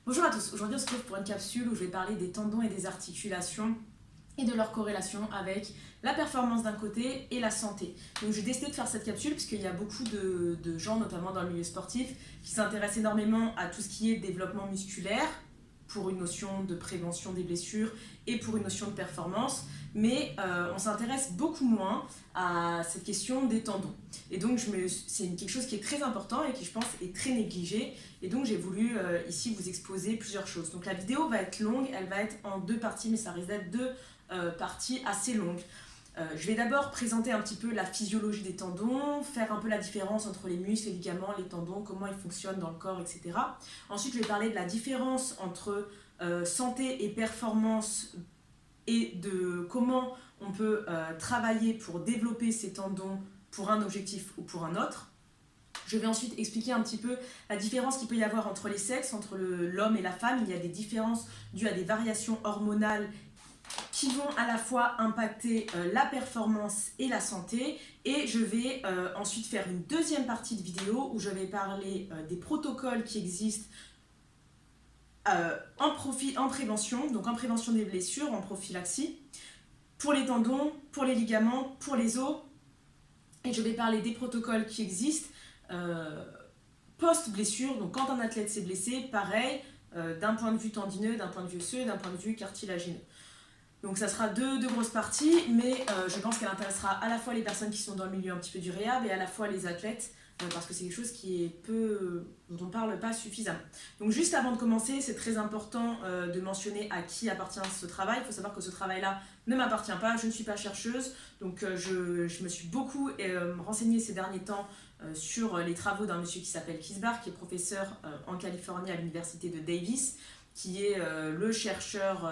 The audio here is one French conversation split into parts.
Bonjour à tous, aujourd'hui on se retrouve pour une capsule où je vais parler des tendons et des articulations et de leur corrélation avec la performance d'un côté et la santé. Donc j'ai décidé de faire cette capsule parce qu'il y a beaucoup de gens, notamment dans le milieu sportif, qui s'intéressent énormément à tout ce qui est développement musculaire, pour une notion de prévention des blessures et pour une notion de performance, mais on s'intéresse beaucoup moins à cette question des tendons. Et donc c'est quelque chose qui est très important et qui je pense est très négligé, et donc j'ai voulu ici vous exposer plusieurs choses. Donc la vidéo va être longue, elle va être en deux parties, mais ça risque d'être deux parties assez longues. Je vais d'abord présenter un petit peu la physiologie des tendons, faire un peu la différence entre les muscles, les ligaments, les tendons, comment ils fonctionnent dans le corps, etc. Ensuite, je vais parler de la différence entre santé et performance et de comment on peut travailler pour développer ces tendons pour un objectif ou pour un autre. Je vais ensuite expliquer un petit peu la différence qu'il peut y avoir entre les sexes, entre l'homme et la femme. Il y a des différences dues à des variations hormonales qui vont à la fois impacter la performance et la santé. Et je vais ensuite faire une deuxième partie de vidéo où je vais parler des protocoles qui existent en prévention, donc en prévention des blessures, en prophylaxie, pour les tendons, pour les ligaments, pour les os. Et je vais parler des protocoles qui existent post-blessure, donc quand un athlète s'est blessé, pareil, d'un point de vue tendineux, d'un point de vue osseux, d'un point de vue cartilagineux. Donc ça sera deux grosses parties, mais je pense qu'elle intéressera à la fois les personnes qui sont dans le milieu un petit peu du réhab et à la fois les athlètes, parce que c'est quelque chose qui est dont on ne parle pas suffisamment. Donc juste avant de commencer, c'est très important de mentionner à qui appartient ce travail. Il faut savoir que ce travail-là ne m'appartient pas, je ne suis pas chercheuse, donc je me suis beaucoup renseignée ces derniers temps sur les travaux d'un monsieur qui s'appelle Kisbar, qui est professeur en Californie à l'université de Davis, qui est le chercheur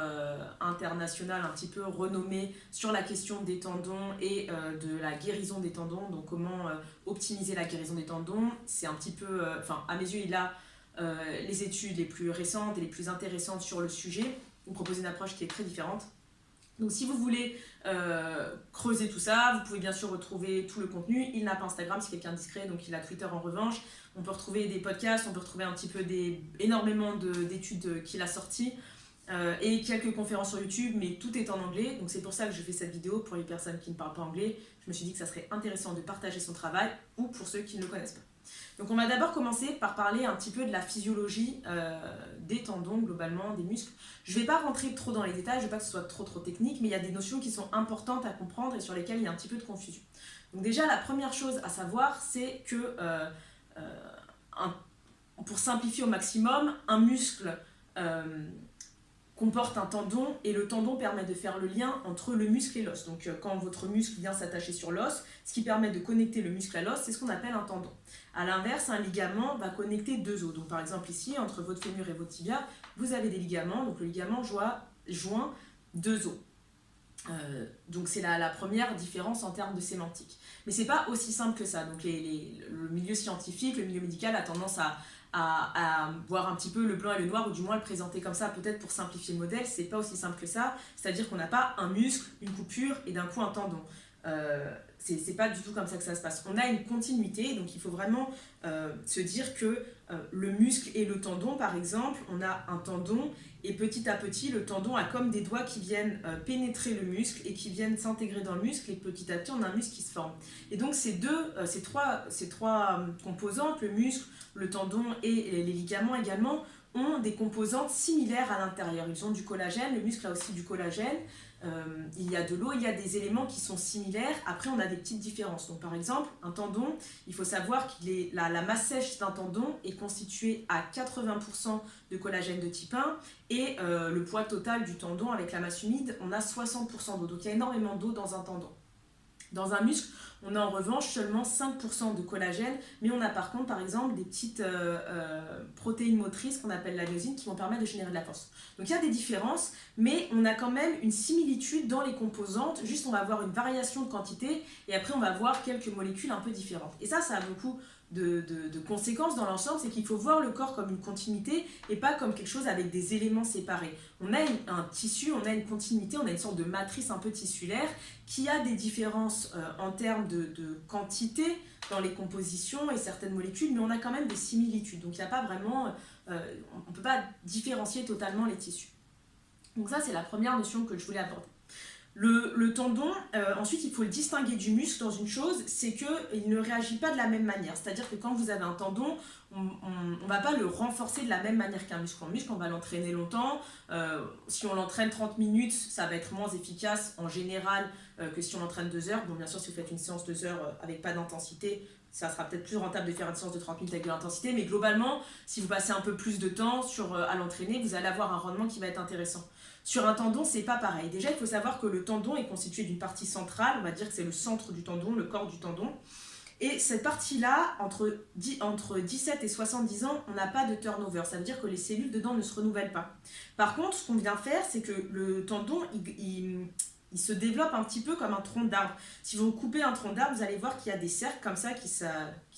international un petit peu renommé sur la question des tendons et de la guérison des tendons, donc comment optimiser la guérison des tendons. C'est un petit peu, à mes yeux, il a les études les plus récentes et les plus intéressantes sur le sujet. Il propose une approche qui est très différente. Donc si vous voulez creuser tout ça, vous pouvez bien sûr retrouver tout le contenu. Il n'a pas Instagram, c'est quelqu'un de discret, donc il a Twitter en revanche. On peut retrouver des podcasts, on peut retrouver un petit peu énormément d'études qu'il a sorties et quelques conférences sur YouTube, mais tout est en anglais. Donc c'est pour ça que je fais cette vidéo pour les personnes qui ne parlent pas anglais. Je me suis dit que ça serait intéressant de partager son travail ou pour ceux qui ne le connaissent pas. Donc on va d'abord commencer par parler un petit peu de la physiologie des tendons, globalement, des muscles. Je ne vais pas rentrer trop dans les détails, je ne veux pas que ce soit trop technique, mais il y a des notions qui sont importantes à comprendre et sur lesquelles il y a un petit peu de confusion. Donc déjà, la première chose à savoir, c'est que, pour simplifier au maximum, un muscle comporte un tendon et le tendon permet de faire le lien entre le muscle et l'os. Donc quand votre muscle vient s'attacher sur l'os, ce qui permet de connecter le muscle à l'os, c'est ce qu'on appelle un tendon. A l'inverse, un ligament va connecter deux os. Donc par exemple ici, entre votre fémur et votre tibia, vous avez des ligaments. Donc le ligament joint deux os. Donc c'est la première différence en termes de sémantique. Mais c'est pas aussi simple que ça. Donc le milieu scientifique, le milieu médical a tendance à voir un petit peu le blanc et le noir, ou du moins le présenter comme ça, peut-être pour simplifier le modèle. C'est pas aussi simple que ça, c'est-à-dire qu'on n'a pas un muscle, une coupure et d'un coup un tendon. C'est pas du tout comme ça que ça se passe. On a une continuité, donc il faut vraiment se dire que le muscle et le tendon, par exemple, on a un tendon et petit à petit, le tendon a comme des doigts qui viennent pénétrer le muscle et qui viennent s'intégrer dans le muscle, et petit à petit, on a un muscle qui se forme. Et donc ces trois composantes, le muscle, le tendon et les ligaments également, ont des composantes similaires à l'intérieur. Ils ont du collagène, le muscle a aussi du collagène, il y a de l'eau, il y a des éléments qui sont similaires. Après, on a des petites différences. Donc, par exemple, un tendon, il faut savoir que la masse sèche d'un tendon est constituée à 80% de collagène de type 1 et le poids total du tendon avec la masse humide, on a 60% d'eau. Donc, il y a énormément d'eau dans un tendon. Dans un muscle, on a en revanche seulement 5% de collagène, mais on a par contre, par exemple, des petites protéines motrices qu'on appelle la myosine qui vont permettre de générer de la force. Donc il y a des différences, mais on a quand même une similitude dans les composantes. Juste, on va avoir une variation de quantité et après, on va voir quelques molécules un peu différentes. Et ça a beaucoup de conséquences dans l'ensemble, c'est qu'il faut voir le corps comme une continuité et pas comme quelque chose avec des éléments séparés. On a un tissu, on a une continuité, on a une sorte de matrice un peu tissulaire qui a des différences en termes termes de quantité dans les compositions et certaines molécules, mais on a quand même des similitudes. Donc il n'y a pas vraiment, on ne peut pas différencier totalement les tissus. Donc ça, c'est la première notion que je voulais aborder. Le tendon, ensuite, il faut le distinguer du muscle dans une chose, c'est qu'il ne réagit pas de la même manière. C'est-à-dire que quand vous avez un tendon, on ne va pas le renforcer de la même manière qu'un muscle. Un muscle, on va l'entraîner longtemps. Si on l'entraîne 30 minutes, ça va être moins efficace en général que si on l'entraîne 2 heures. Bon, bien sûr, si vous faites une séance 2 heures avec pas d'intensité, ça sera peut-être plus rentable de faire une séance de 30 minutes avec de l'intensité. Mais globalement, si vous passez un peu plus de temps à l'entraîner, vous allez avoir un rendement qui va être intéressant. Sur un tendon, c'est pas pareil. Déjà, il faut savoir que le tendon est constitué d'une partie centrale, on va dire que c'est le centre du tendon, le corps du tendon. Et cette partie-là, entre 17 et 70 ans, on n'a pas de turnover. Ça veut dire que les cellules dedans ne se renouvellent pas. Par contre, ce qu'on vient faire, c'est que le tendon, il se développe un petit peu comme un tronc d'arbre. Si vous coupez un tronc d'arbre, vous allez voir qu'il y a des cercles comme ça,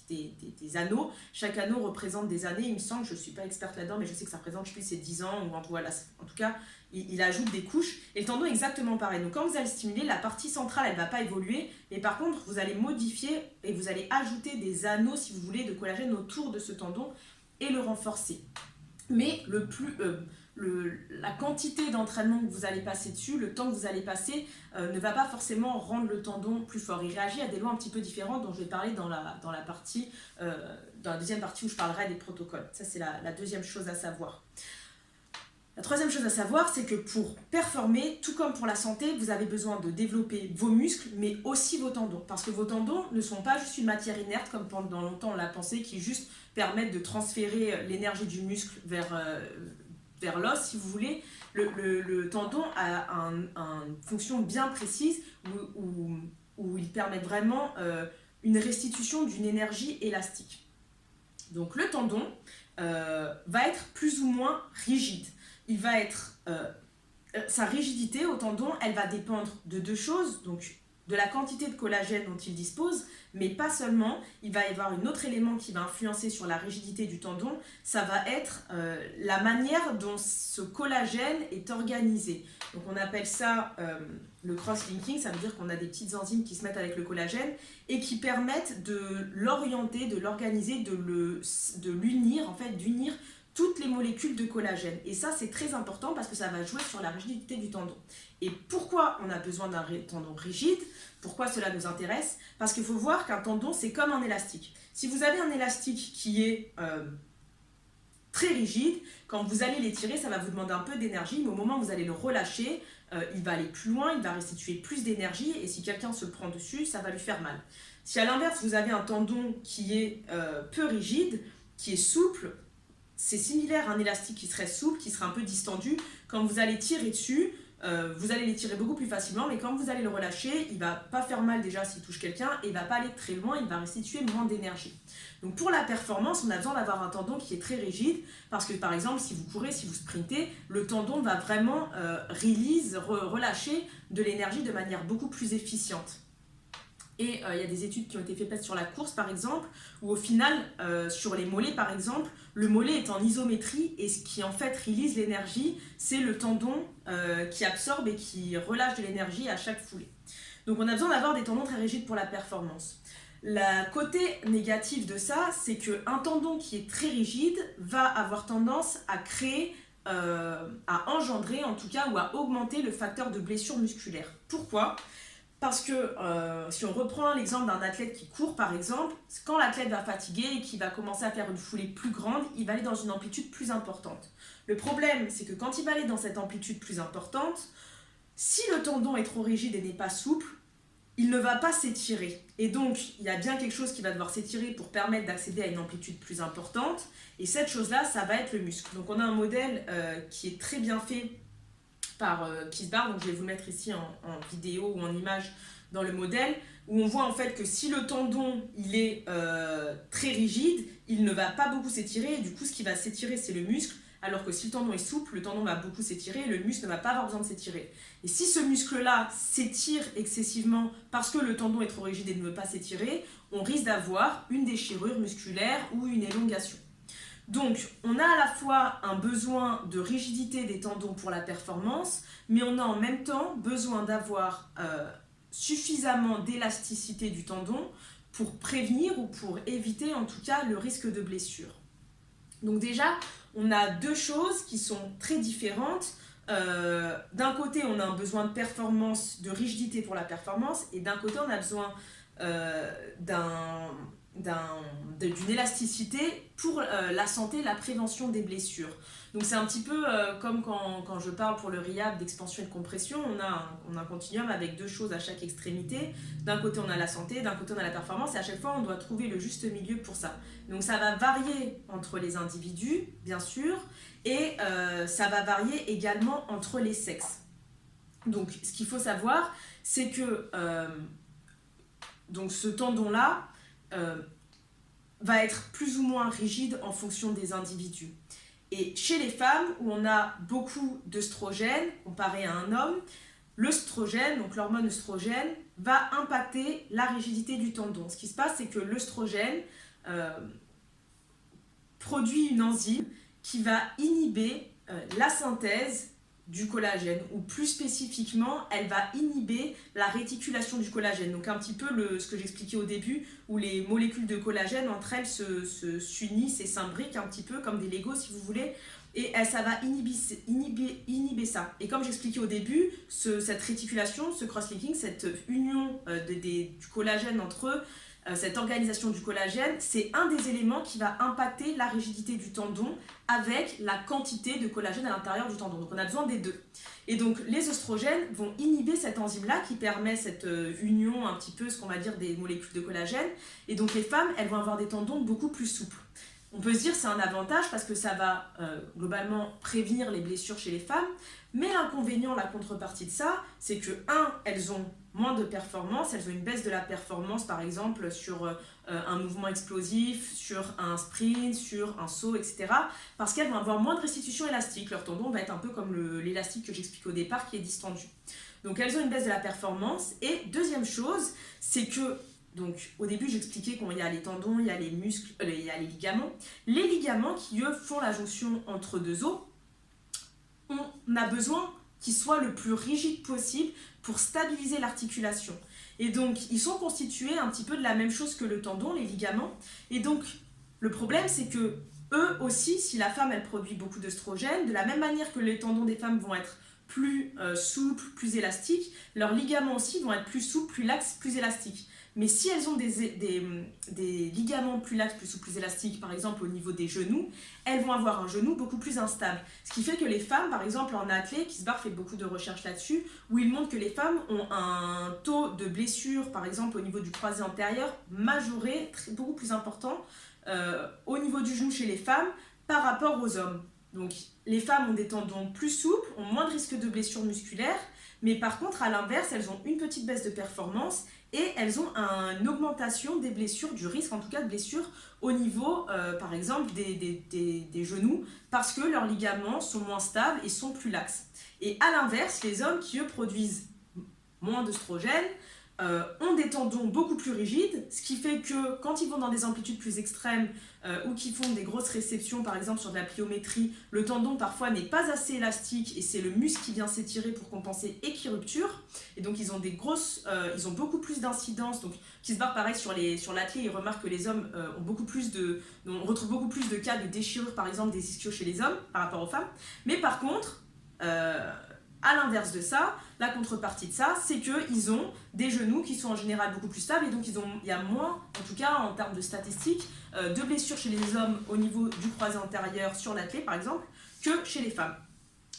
des anneaux. Chaque anneau représente des années, il me semble, je ne suis pas experte là-dedans, mais je sais que ça représente, je sais plus, c'est 10 ans, ou voilà, en tout cas, il ajoute des couches. Et le tendon est exactement pareil. Donc quand vous allez stimuler, la partie centrale, elle ne va pas évoluer, mais par contre, vous allez modifier et vous allez ajouter des anneaux, si vous voulez, de collagène autour de ce tendon et le renforcer. Mais la quantité d'entraînement que vous allez passer dessus, le temps que vous allez passer, ne va pas forcément rendre le tendon plus fort. Il réagit à des lois un petit peu différentes dont je vais parler dans la deuxième partie où je parlerai des protocoles. Ça, c'est la deuxième chose à savoir. La troisième chose à savoir, c'est que pour performer, tout comme pour la santé, vous avez besoin de développer vos muscles, mais aussi vos tendons. Parce que vos tendons ne sont pas juste une matière inerte, comme pendant longtemps on l'a pensé, qui juste permettent de transférer l'énergie du muscle vers l'os, si vous voulez. Le tendon a une fonction bien précise où il permet vraiment une restitution d'une énergie élastique. Donc le tendon va être plus ou moins rigide. Il va être, sa rigidité au tendon, elle va dépendre de 2 choses, donc de la quantité de collagène dont il dispose, mais pas seulement. Il va y avoir un autre élément qui va influencer sur la rigidité du tendon, ça va être la manière dont ce collagène est organisé. Donc on appelle ça le cross-linking, ça veut dire qu'on a des petites enzymes qui se mettent avec le collagène et qui permettent de l'orienter, de l'organiser, de l'unir, en fait, d'unir toutes les molécules de collagène. Et ça, c'est très important parce que ça va jouer sur la rigidité du tendon. Et pourquoi on a besoin d'un tendon rigide? Pourquoi cela nous intéresse? Parce qu'il faut voir qu'un tendon, c'est comme un élastique. Si vous avez un élastique qui est très rigide, quand vous allez l'étirer, ça va vous demander un peu d'énergie, mais au moment où vous allez le relâcher, il va aller plus loin, il va restituer plus d'énergie, et si quelqu'un se prend dessus, ça va lui faire mal. Si à l'inverse, vous avez un tendon qui est peu rigide, qui est souple, c'est similaire à un élastique qui serait souple, qui serait un peu distendu. Quand vous allez tirer dessus, vous allez l'étirer beaucoup plus facilement, mais quand vous allez le relâcher, il ne va pas faire mal déjà s'il touche quelqu'un, et il ne va pas aller très loin, il va restituer moins d'énergie. Donc pour la performance, on a besoin d'avoir un tendon qui est très rigide, parce que par exemple, si vous courez, si vous sprintez, le tendon va vraiment relâcher de l'énergie de manière beaucoup plus efficiente. Et il y a des études qui ont été faites sur la course, par exemple, où au final, sur les mollets, par exemple, le mollet est en isométrie et ce qui en fait release l'énergie, c'est le tendon qui absorbe et qui relâche de l'énergie à chaque foulée. Donc on a besoin d'avoir des tendons très rigides pour la performance. Le côté négatif de ça, c'est qu'un tendon qui est très rigide va avoir tendance à créer, à engendrer en tout cas, ou à augmenter le facteur de blessure musculaire. Pourquoi ? Parce que si on reprend l'exemple d'un athlète qui court par exemple, quand l'athlète va fatiguer et qu'il va commencer à faire une foulée plus grande, il va aller dans une amplitude plus importante. Le problème, c'est que quand il va aller dans cette amplitude plus importante, si le tendon est trop rigide et n'est pas souple, il ne va pas s'étirer. Et donc, il y a bien quelque chose qui va devoir s'étirer pour permettre d'accéder à une amplitude plus importante. Et cette chose-là, ça va être le muscle. Donc on a un modèle qui est très bien fait par Kisbar, donc je vais vous le mettre ici en vidéo ou en image dans le modèle, où on voit en fait que si le tendon il est très rigide, il ne va pas beaucoup s'étirer, et du coup ce qui va s'étirer c'est le muscle, alors que si le tendon est souple, le tendon va beaucoup s'étirer et le muscle ne va pas avoir besoin de s'étirer. Et si ce muscle-là s'étire excessivement parce que le tendon est trop rigide et ne veut pas s'étirer, on risque d'avoir une déchirure musculaire ou une élongation. Donc, on a à la fois un besoin de rigidité des tendons pour la performance, mais on a en même temps besoin d'avoir suffisamment d'élasticité du tendon pour prévenir ou pour éviter en tout cas le risque de blessure. Donc déjà, on a deux choses qui sont très différentes. D'un côté, on a un besoin de performance, de rigidité pour la performance, et d'un côté, on a besoin d'une élasticité pour la santé, la prévention des blessures. Donc c'est un petit peu comme quand je parle pour le rehab d'expansion et de compression, on a un continuum avec deux choses à chaque extrémité. D'un côté on a la santé, d'un côté on a la performance, et à chaque fois on doit trouver le juste milieu pour ça. Donc ça va varier entre les individus, bien sûr, et ça va varier également entre les sexes. Donc ce qu'il faut savoir, c'est que donc ce tendon-là va être plus ou moins rigide en fonction des individus. Et chez les femmes, où on a beaucoup d'œstrogène, comparé à un homme, l'œstrogène, donc l'hormone œstrogène, va impacter la rigidité du tendon. Ce qui se passe, c'est que l'œstrogène produit une enzyme qui va inhiber la synthèse du collagène, ou plus spécifiquement, elle va inhiber la réticulation du collagène. Donc un petit peu ce que j'expliquais au début, où les molécules de collagène, entre elles, s'unissent et s'imbriquent un petit peu comme des Legos, si vous voulez, et ça va inhiber ça. Et comme j'expliquais au début, cette réticulation, ce cross-linking, cette union du collagène entre eux, cette organisation du collagène, c'est un des éléments qui va impacter la rigidité du tendon avec la quantité de collagène à l'intérieur du tendon. Donc on a besoin des deux. Et donc les œstrogènes vont inhiber cette enzyme-là qui permet cette union un petit peu, ce qu'on va dire, des molécules de collagène. Et donc les femmes, elles vont avoir des tendons beaucoup plus souples. On peut se dire que c'est un avantage parce que ça va globalement prévenir les blessures chez les femmes, mais l'inconvénient, la contrepartie de ça, c'est que, elles ont moins de performance, elles ont une baisse de la performance par exemple sur un mouvement explosif, sur un sprint, sur un saut, etc. Parce qu'elles vont avoir moins de restitution élastique, leur tendon va être un peu comme l'élastique que j'expliquais au départ qui est distendu. Donc elles ont une baisse de la performance, et deuxième chose, c'est que donc, au début, j'expliquais qu'il y a les tendons, il y a les muscles, il y a les ligaments. Les ligaments qui, eux, font la jonction entre deux os, on a besoin qu'ils soient le plus rigides possible pour stabiliser l'articulation. Et donc, ils sont constitués un petit peu de la même chose que le tendon, les ligaments. Et donc, le problème, c'est que eux aussi, si la femme, elle produit beaucoup d'œstrogènes, de la même manière que les tendons des femmes vont être plus souples, plus élastiques, leurs ligaments aussi vont être plus souples, plus laxes, plus élastiques. Mais si elles ont des ligaments plus laxes, plus souples, plus élastiques, par exemple au niveau des genoux, elles vont avoir un genou beaucoup plus instable. Ce qui fait que les femmes, par exemple en athlée, Kisbar fait beaucoup de recherches là-dessus, où il montre que les femmes ont un taux de blessure, par exemple au niveau du croisé antérieur, majoré, beaucoup plus important au niveau du genou chez les femmes par rapport aux hommes. Donc les femmes ont des tendons plus souples, ont moins de risque de blessures musculaires, mais par contre, à l'inverse, elles ont une petite baisse de performance et elles ont une augmentation des blessures, du risque en tout cas de blessures au niveau, par exemple, des genoux, parce que leurs ligaments sont moins stables et sont plus laxes. Et à l'inverse, les hommes qui, eux, produisent moins d'œstrogènes, ont des tendons beaucoup plus rigides, ce qui fait que quand ils vont dans des amplitudes plus extrêmes ou qu'ils font des grosses réceptions, par exemple sur de la pliométrie, le tendon parfois n'est pas assez élastique et c'est le muscle qui vient s'étirer pour compenser et qui rupture. Et donc ils ont ils ont beaucoup plus d'incidence. Donc qui se barre pareil sur l'athlée, ils remarquent que les hommes ont beaucoup plus on retrouve beaucoup plus de cas de déchirure par exemple des ischios chez les hommes par rapport aux femmes. Mais par contre, à l'inverse de ça, la contrepartie de ça, c'est qu'ils ont des genoux qui sont en général beaucoup plus stables et donc il y a moins, en tout cas en termes de statistiques, de blessures chez les hommes au niveau du croisé antérieur sur l'athlée par exemple, que chez les femmes.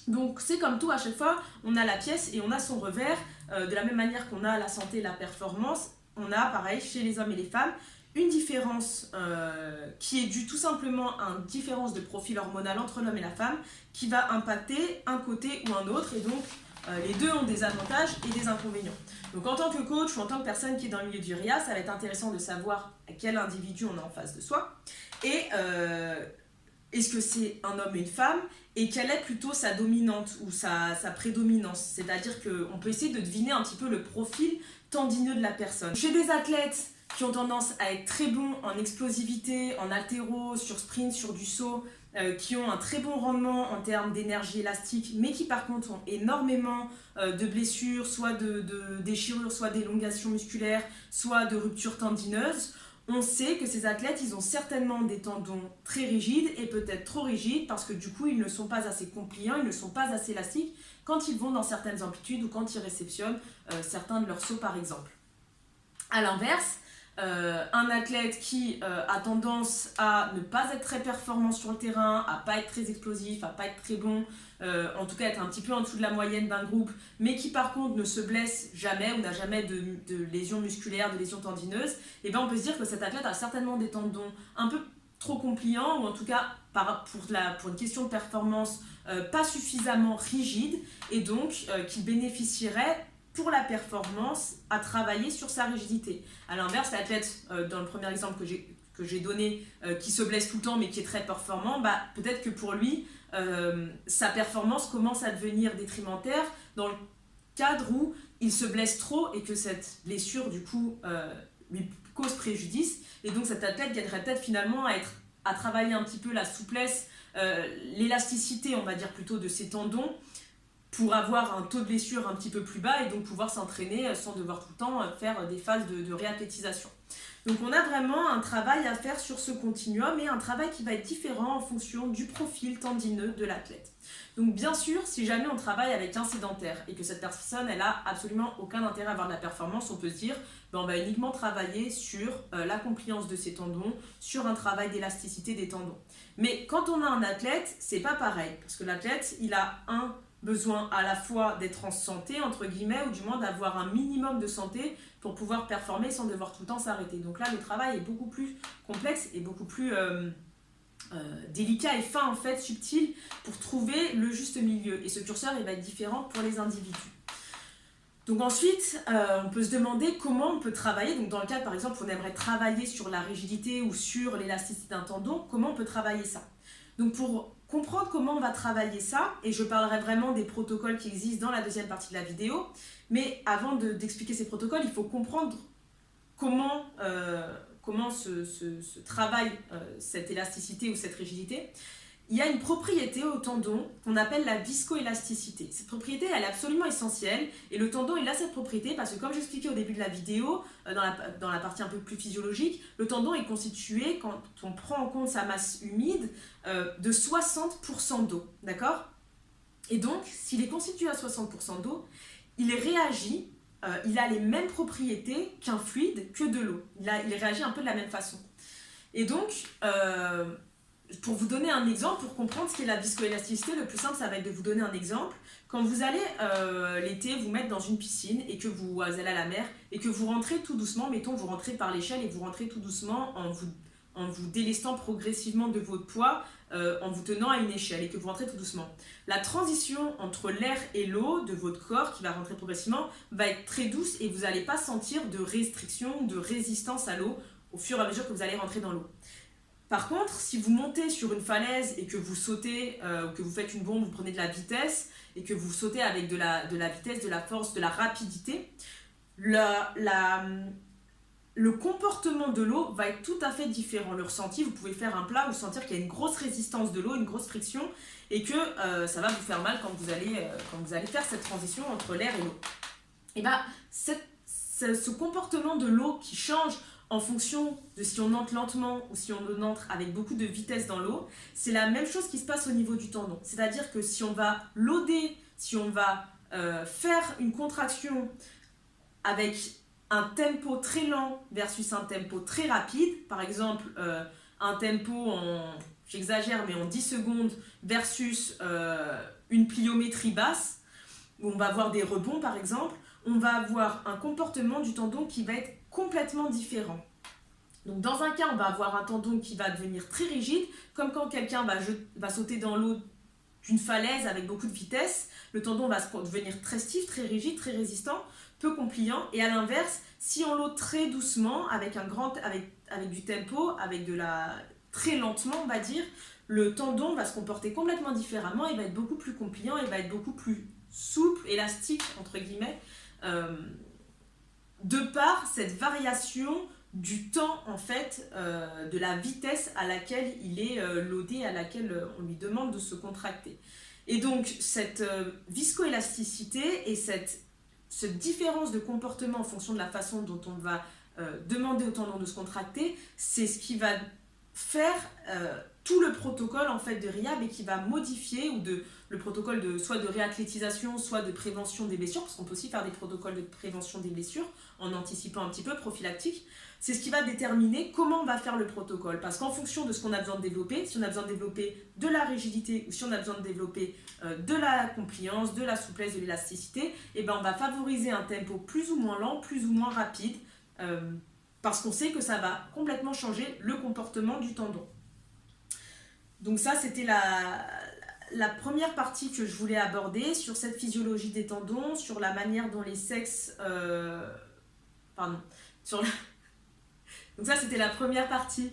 Donc c'est comme tout, à chaque fois, on a la pièce et on a son revers. De la même manière qu'on a la santé et la performance, on a pareil chez les hommes et les femmes, une différence qui est due tout simplement à une différence de profil hormonal entre l'homme et la femme qui va impacter un côté ou un autre, et donc les deux ont des avantages et des inconvénients. Donc en tant que coach ou en tant que personne qui est dans le milieu du RIA, ça va être intéressant de savoir à quel individu on est en face de soi et est-ce que c'est un homme et une femme et quelle est plutôt sa dominante ou sa prédominance. C'est-à-dire qu'on peut essayer de deviner un petit peu le profil tendineux de la personne. Chez des athlètes qui ont tendance à être très bons en explosivité, en haltéro, sur sprint, sur du saut, qui ont un très bon rendement en termes d'énergie élastique, mais qui par contre ont énormément de blessures, soit de déchirures, soit d'élongation musculaire, soit de ruptures tendineuses, on sait que ces athlètes, ils ont certainement des tendons très rigides et peut-être trop rigides parce que du coup, ils ne sont pas assez compliants, ils ne sont pas assez élastiques quand ils vont dans certaines amplitudes ou quand ils réceptionnent certains de leurs sauts par exemple. A l'inverse, un athlète qui a tendance à ne pas être très performant sur le terrain, à pas être très explosif, à pas être très bon, en tout cas être un petit peu en dessous de la moyenne d'un groupe, mais qui par contre ne se blesse jamais ou n'a jamais de lésions musculaires, de lésions tendineuses, et ben on peut se dire que cet athlète a certainement des tendons un peu trop compliants, ou en tout cas pour une question de performance pas suffisamment rigide, et donc qu'il bénéficierait pour la performance à travailler sur sa rigidité. A l'inverse, l'athlète, dans le premier exemple que j'ai donné, qui se blesse tout le temps mais qui est très performant, bah, peut-être que pour lui, sa performance commence à devenir détrimentaire dans le cadre où il se blesse trop et que cette blessure du coup lui cause préjudice, et donc cet athlète gagnerait peut-être finalement à travailler un petit peu la souplesse, l'élasticité on va dire plutôt de ses tendons, pour avoir un taux de blessure un petit peu plus bas et donc pouvoir s'entraîner sans devoir tout le temps faire des phases de réathlétisation. Donc on a vraiment un travail à faire sur ce continuum et un travail qui va être différent en fonction du profil tendineux de l'athlète. Donc bien sûr, si jamais on travaille avec un sédentaire et que cette personne elle a absolument aucun intérêt à avoir de la performance, on peut se dire ben on va uniquement travailler sur la compliance de ses tendons, sur un travail d'élasticité des tendons. Mais quand on a un athlète, c'est pas pareil, parce que l'athlète il a besoin à la fois d'être en santé, entre guillemets, ou du moins d'avoir un minimum de santé pour pouvoir performer sans devoir tout le temps s'arrêter. Donc là, le travail est beaucoup plus complexe et beaucoup plus délicat et fin, en fait, subtil, pour trouver le juste milieu. Et ce curseur, il va être différent pour les individus. Donc ensuite, on peut se demander comment on peut travailler. Donc dans le cas, par exemple, on aimerait travailler sur la rigidité ou sur l'élasticité d'un tendon, comment on peut travailler ça? Donc pour comprendre comment on va travailler ça, et je parlerai vraiment des protocoles qui existent dans la deuxième partie de la vidéo, mais avant d'expliquer ces protocoles, il faut comprendre comment se travaille cette élasticité ou cette rigidité. Il y a une propriété au tendon qu'on appelle la viscoélasticité. Cette propriété, elle est absolument essentielle, et le tendon, il a cette propriété parce que, comme j'expliquais au début de la vidéo, dans la partie un peu plus physiologique, le tendon est constitué, quand on prend en compte sa masse humide, de 60% d'eau, d'accord? Et donc, s'il est constitué à 60% d'eau, il réagit, il a les mêmes propriétés qu'un fluide, que de l'eau. Il réagit un peu de la même façon. Et donc, pour vous donner un exemple, pour comprendre ce qu'est la viscoélasticité, le plus simple, ça va être de vous donner un exemple. Quand vous allez l'été vous mettre dans une piscine et que vous allez à la mer et que vous rentrez tout doucement, mettons vous rentrez par l'échelle et vous rentrez tout doucement en vous délestant progressivement de votre poids, en vous tenant à une échelle et que vous rentrez tout doucement. La transition entre l'air et l'eau de votre corps qui va rentrer progressivement va être très douce et vous n'allez pas sentir de restriction ou de résistance à l'eau au fur et à mesure que vous allez rentrer dans l'eau. Par contre, si vous montez sur une falaise et que vous sautez, ou que vous faites une bombe, vous prenez de la vitesse et que vous sautez avec de la vitesse, de la force, de la rapidité, le comportement de l'eau va être tout à fait différent. Le ressenti, vous pouvez faire un plat, vous sentir qu'il y a une grosse résistance de l'eau, une grosse friction, et que ça va vous faire mal quand vous allez faire cette transition entre l'air et l'eau. Et bien, ce comportement de l'eau qui change en fonction de si on entre lentement ou si on entre avec beaucoup de vitesse dans l'eau, c'est la même chose qui se passe au niveau du tendon. C'est-à-dire que si on va loader, si on va faire une contraction avec un tempo très lent versus un tempo très rapide, par exemple un tempo j'exagère, mais en 10 secondes versus une pliométrie basse, où on va avoir des rebonds par exemple, on va avoir un comportement du tendon qui va être complètement différent. Donc dans un cas, on va avoir un tendon qui va devenir très rigide, comme quand quelqu'un va sauter dans l'eau d'une falaise avec beaucoup de vitesse, le tendon va devenir très stiff, très rigide, très résistant, peu compliant. Et à l'inverse, si on l'eau très doucement, avec du tempo, très lentement on va dire, le tendon va se comporter complètement différemment, il va être beaucoup plus compliant, il va être beaucoup plus souple, élastique entre guillemets, de par cette variation du temps en fait, de la vitesse à laquelle il est loadé, à laquelle on lui demande de se contracter. Et donc cette viscoélasticité et cette différence de comportement en fonction de la façon dont on va demander au tendon de se contracter, c'est ce qui va faire tout le protocole en fait de rehab et qui va modifier le protocole soit de réathlétisation, soit de prévention des blessures, parce qu'on peut aussi faire des protocoles de prévention des blessures en anticipant un petit peu, prophylactique. C'est ce qui va déterminer comment on va faire le protocole, parce qu'en fonction de ce qu'on a besoin de développer, si on a besoin de développer de la rigidité ou si on a besoin de développer de la compliance, de la souplesse, de l'élasticité, et ben on va favoriser un tempo plus ou moins lent, plus ou moins rapide, parce qu'on sait que ça va complètement changer le comportement du tendon. Donc ça, c'était la première partie que je voulais aborder sur cette physiologie des tendons, sur la manière dont les sexes... Donc ça, c'était la première partie.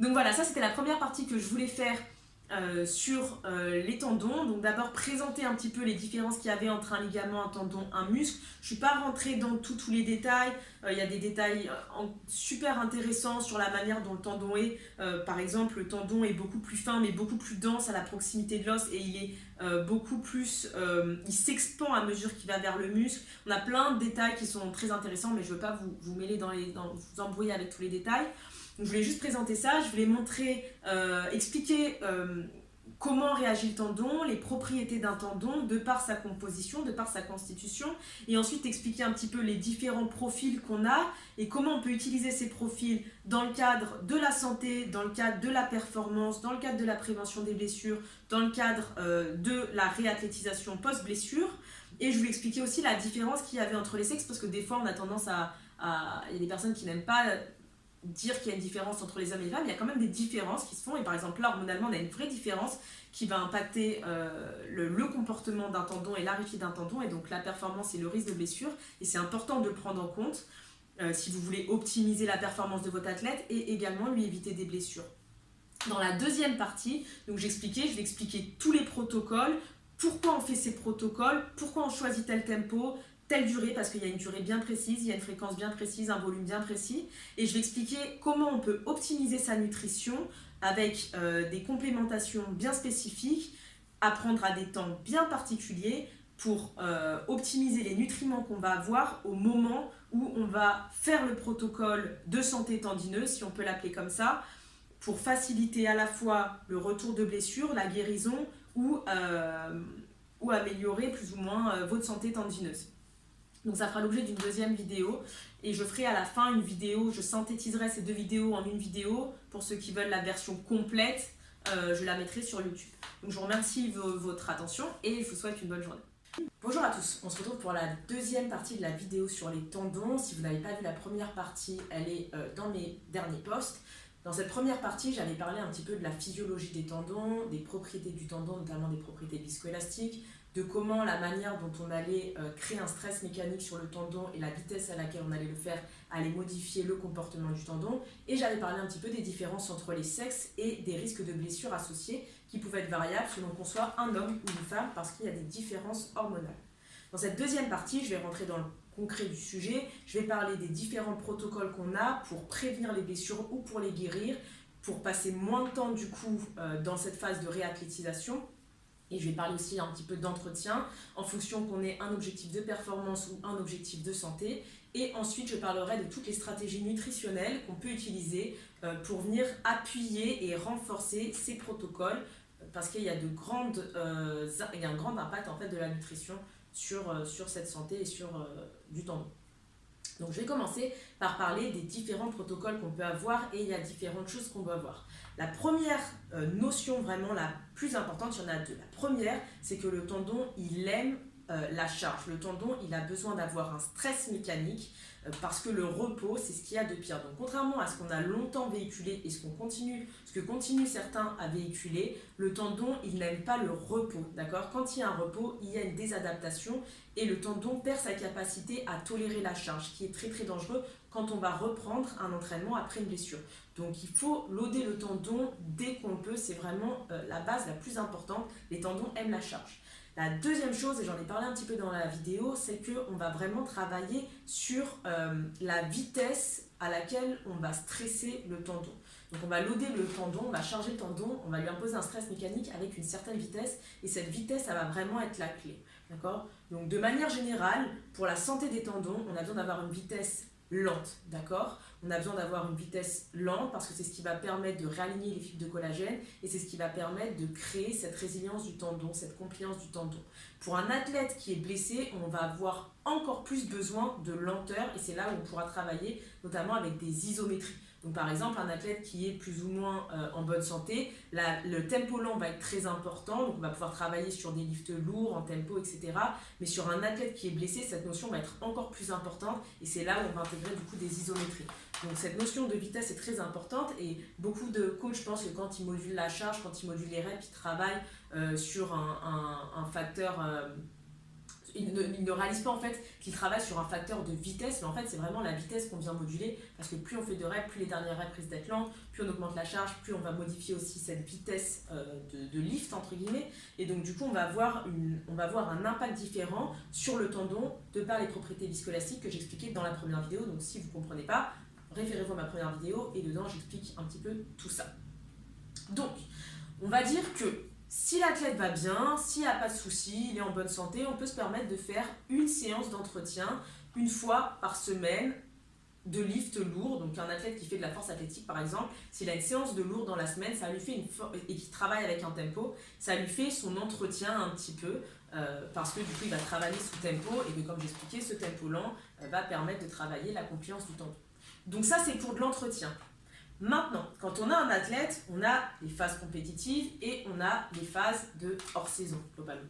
Donc voilà, ça c'était la première partie que je voulais faire sur les tendons. Donc d'abord présenter un petit peu les différences qu'il y avait entre un ligament, un tendon, un muscle. Je ne suis pas rentrée dans tous les détails. Il y a des détails super intéressants sur la manière dont le tendon est. Par exemple, le tendon est beaucoup plus fin mais beaucoup plus dense à la proximité de l'os et il est beaucoup plus... il s'expand à mesure qu'il va vers le muscle. On a plein de détails qui sont très intéressants, mais je ne veux pas vous mêler vous embrouiller avec tous les détails. Donc, je voulais juste présenter ça, je voulais montrer, expliquer comment réagit le tendon, les propriétés d'un tendon de par sa composition, de par sa constitution, et ensuite expliquer un petit peu les différents profils qu'on a et comment on peut utiliser ces profils dans le cadre de la santé, dans le cadre de la performance, dans le cadre de la prévention des blessures, dans le cadre de la réathlétisation post-blessure. Et je voulais expliquer aussi la différence qu'il y avait entre les sexes, parce que des fois on a tendance il y a des personnes qui n'aiment pas dire qu'il y a une différence entre les hommes et les femmes. Il y a quand même des différences qui se font, et par exemple là hormonalement on a une vraie différence qui va impacter le comportement d'un tendon et la rigidité d'un tendon, et donc la performance et le risque de blessure, et c'est important de le prendre en compte si vous voulez optimiser la performance de votre athlète et également lui éviter des blessures. Dans la deuxième partie, donc je vais expliquer tous les protocoles, pourquoi on fait ces protocoles, pourquoi on choisit tel tempo, telle durée, parce qu'il y a une durée bien précise, il y a une fréquence bien précise, un volume bien précis, et je vais expliquer comment on peut optimiser sa nutrition avec des complémentations bien spécifiques, apprendre à des temps bien particuliers pour optimiser les nutriments qu'on va avoir au moment où on va faire le protocole de santé tendineuse, si on peut l'appeler comme ça, pour faciliter à la fois le retour de blessure, la guérison ou améliorer plus ou moins votre santé tendineuse. Donc ça fera l'objet d'une deuxième vidéo et je ferai à la fin une vidéo, je synthétiserai ces deux vidéos en une vidéo. Pour ceux qui veulent la version complète, je la mettrai sur YouTube. Donc je vous remercie de votre attention et je vous souhaite une bonne journée. Bonjour à tous, on se retrouve pour la deuxième partie de la vidéo sur les tendons. Si vous n'avez pas vu la première partie, elle est dans mes derniers posts. Dans cette première partie, j'avais parlé un petit peu de la physiologie des tendons, des propriétés du tendon, notamment des propriétés viscoélastiques, de comment la manière dont on allait créer un stress mécanique sur le tendon et la vitesse à laquelle on allait le faire allait modifier le comportement du tendon. Et j'avais parlé un petit peu des différences entre les sexes et des risques de blessures associés qui pouvaient être variables selon qu'on soit un homme ou une femme parce qu'il y a des différences hormonales. Dans cette deuxième partie, je vais rentrer dans le concret du sujet. Je vais parler des différents protocoles qu'on a pour prévenir les blessures ou pour les guérir, pour passer moins de temps du coup dans cette phase de réathlétisation. Et je vais parler aussi un petit peu d'entretien en fonction qu'on ait un objectif de performance ou un objectif de santé. Et ensuite, je parlerai de toutes les stratégies nutritionnelles qu'on peut utiliser pour venir appuyer et renforcer ces protocoles parce qu'il y a un grand impact en fait, de la nutrition sur cette santé et sur du tendon. Donc je vais commencer par parler des différents protocoles qu'on peut avoir et il y a différentes choses qu'on doit avoir. La première notion vraiment la plus importante, il y en a deux. La première, c'est que le tendon, il aime la charge. Le tendon, il a besoin d'avoir un stress mécanique parce que le repos, c'est ce qu'il y a de pire. Donc contrairement à ce qu'on a longtemps véhiculé et ce que continuent certains à véhiculer, le tendon, il n'aime pas le repos. D'accord ? Quand il y a un repos, il y a une désadaptation et le tendon perd sa capacité à tolérer la charge, ce qui est très très dangereux quand on va reprendre un entraînement après une blessure. Donc il faut loader le tendon dès qu'on peut, c'est vraiment la base la plus importante. Les tendons aiment la charge. La deuxième chose, et j'en ai parlé un petit peu dans la vidéo, c'est qu'on va vraiment travailler sur la vitesse à laquelle on va stresser le tendon. Donc on va loader le tendon, on va charger le tendon, on va lui imposer un stress mécanique avec une certaine vitesse, et cette vitesse, ça va vraiment être la clé. D'accord ? Donc de manière générale, pour la santé des tendons, on a besoin d'avoir une vitesse lente, d'accord ? On a besoin d'avoir une vitesse lente parce que c'est ce qui va permettre de réaligner les fibres de collagène et c'est ce qui va permettre de créer cette résilience du tendon, cette compliance du tendon. Pour un athlète qui est blessé, on va avoir encore plus besoin de lenteur et c'est là où on pourra travailler notamment avec des isométries. Donc par exemple, un athlète qui est plus ou moins en bonne santé, le tempo lent va être très important, donc on va pouvoir travailler sur des lifts lourds, en tempo, etc. Mais sur un athlète qui est blessé, cette notion va être encore plus importante et c'est là où on va intégrer du coup des isométries. Donc cette notion de vitesse est très importante et beaucoup de coachs, je pense que quand ils modulent la charge, quand ils modulent les reps, ils travaillent sur un facteur... Ils ne réalisent pas en fait qu'ils travaillent sur un facteur de vitesse, mais en fait c'est vraiment la vitesse qu'on vient moduler parce que plus on fait de reps, plus les dernières reps risquent d'être lentes, plus on augmente la charge, plus on va modifier aussi cette vitesse de lift entre guillemets et donc du coup on va avoir un impact différent sur le tendon de par les propriétés viscoélastiques que j'expliquais dans la première vidéo. Donc si vous ne comprenez pas, référez-vous à ma première vidéo et dedans j'explique un petit peu tout ça. Donc on va dire que si l'athlète va bien, s'il n'y a pas de souci, il est en bonne santé, on peut se permettre de faire une séance d'entretien une fois par semaine de lift lourd. Donc un athlète qui fait de la force athlétique par exemple, s'il a une séance de lourd dans la semaine, ça lui fait et qui travaille avec un tempo, ça lui fait son entretien un petit peu parce que du coup il va travailler sous tempo et que comme j'expliquais, ce tempo lent va permettre de travailler la compliance du tendon. Donc ça c'est pour de l'entretien. Maintenant, quand on a un athlète, on a les phases compétitives et on a les phases de hors-saison, globalement.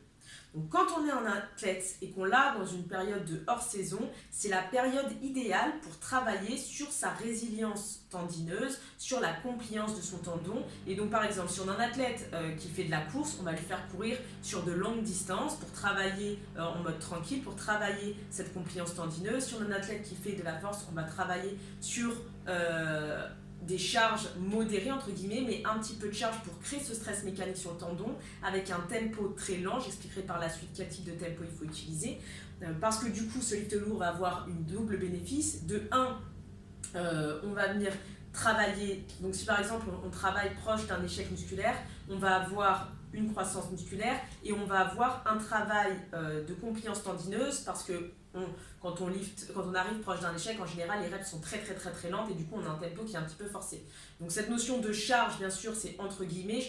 Donc quand on est un athlète et qu'on l'a dans une période de hors-saison, c'est la période idéale pour travailler sur sa résilience tendineuse, sur la compliance de son tendon. Et donc par exemple, si on a un athlète qui fait de la course, on va lui faire courir sur de longues distances pour travailler en mode tranquille, pour travailler cette compliance tendineuse. Si on a un athlète qui fait de la force, on va travailler sur... des charges modérées entre guillemets, mais un petit peu de charge pour créer ce stress mécanique sur le tendon avec un tempo très lent. J'expliquerai par la suite quel type de tempo il faut utiliser parce que du coup ce lift lourd va avoir une double bénéfice. De 1, on va venir travailler, donc si par exemple on travaille proche d'un échec musculaire, on va avoir une croissance musculaire et on va avoir un travail de compliance tendineuse parce que quand on arrive proche d'un échec, en général, les reps sont très lentes et du coup, on a un tempo qui est un petit peu forcé. Donc cette notion de charge, bien sûr, c'est entre guillemets.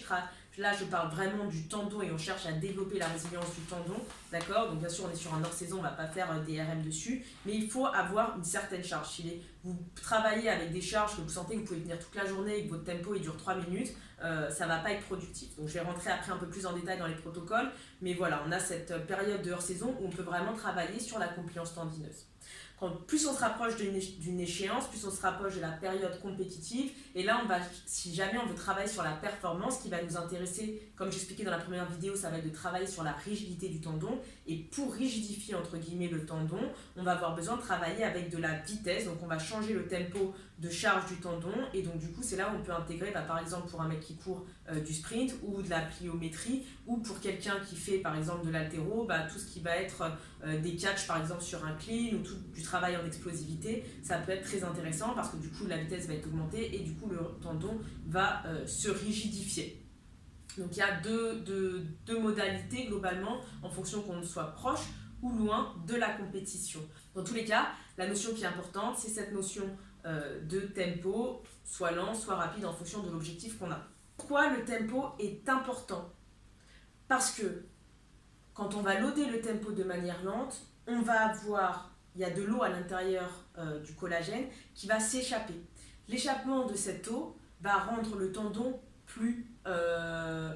Là, je parle vraiment du tendon et on cherche à développer la résilience du tendon, d'accord ? Donc bien sûr, on est sur un hors-saison, on ne va pas faire des RM dessus, mais il faut avoir une certaine charge. Si vous travaillez avec des charges que vous sentez que vous pouvez tenir toute la journée et que votre tempo il dure 3 minutes, ça ne va pas être productif. Donc je vais rentrer après un peu plus en détail dans les protocoles, mais voilà, on a cette période de hors-saison où on peut vraiment travailler sur la compliance tendineuse. Plus on se rapproche d'une échéance, plus on se rapproche de la période compétitive. Et là, si jamais on veut travailler sur la performance, ce qui va nous intéresser, comme j'expliquais dans la première vidéo, ça va être de travailler sur la rigidité du tendon. Et pour rigidifier, entre guillemets, le tendon, on va avoir besoin de travailler avec de la vitesse. Donc, on va changer le tempo de charge du tendon. Et donc, du coup, c'est là où on peut intégrer, par exemple, pour un mec qui court du sprint ou de la pliométrie, ou pour quelqu'un qui fait, par exemple, de l'haltéro, tout ce qui va être des catchs, par exemple, sur un clean ou tout du travail en explosivité, ça peut être très intéressant parce que du coup la vitesse va être augmentée et du coup le tendon va se rigidifier. Donc il y a deux modalités globalement en fonction qu'on soit proche ou loin de la compétition. Dans tous les cas, la notion qui est importante, c'est cette notion de tempo, soit lent, soit rapide en fonction de l'objectif qu'on a. Pourquoi le tempo est important ? Parce que quand on va loader le tempo de manière lente, il y a de l'eau à l'intérieur du collagène qui va s'échapper. L'échappement de cette eau va rendre le tendon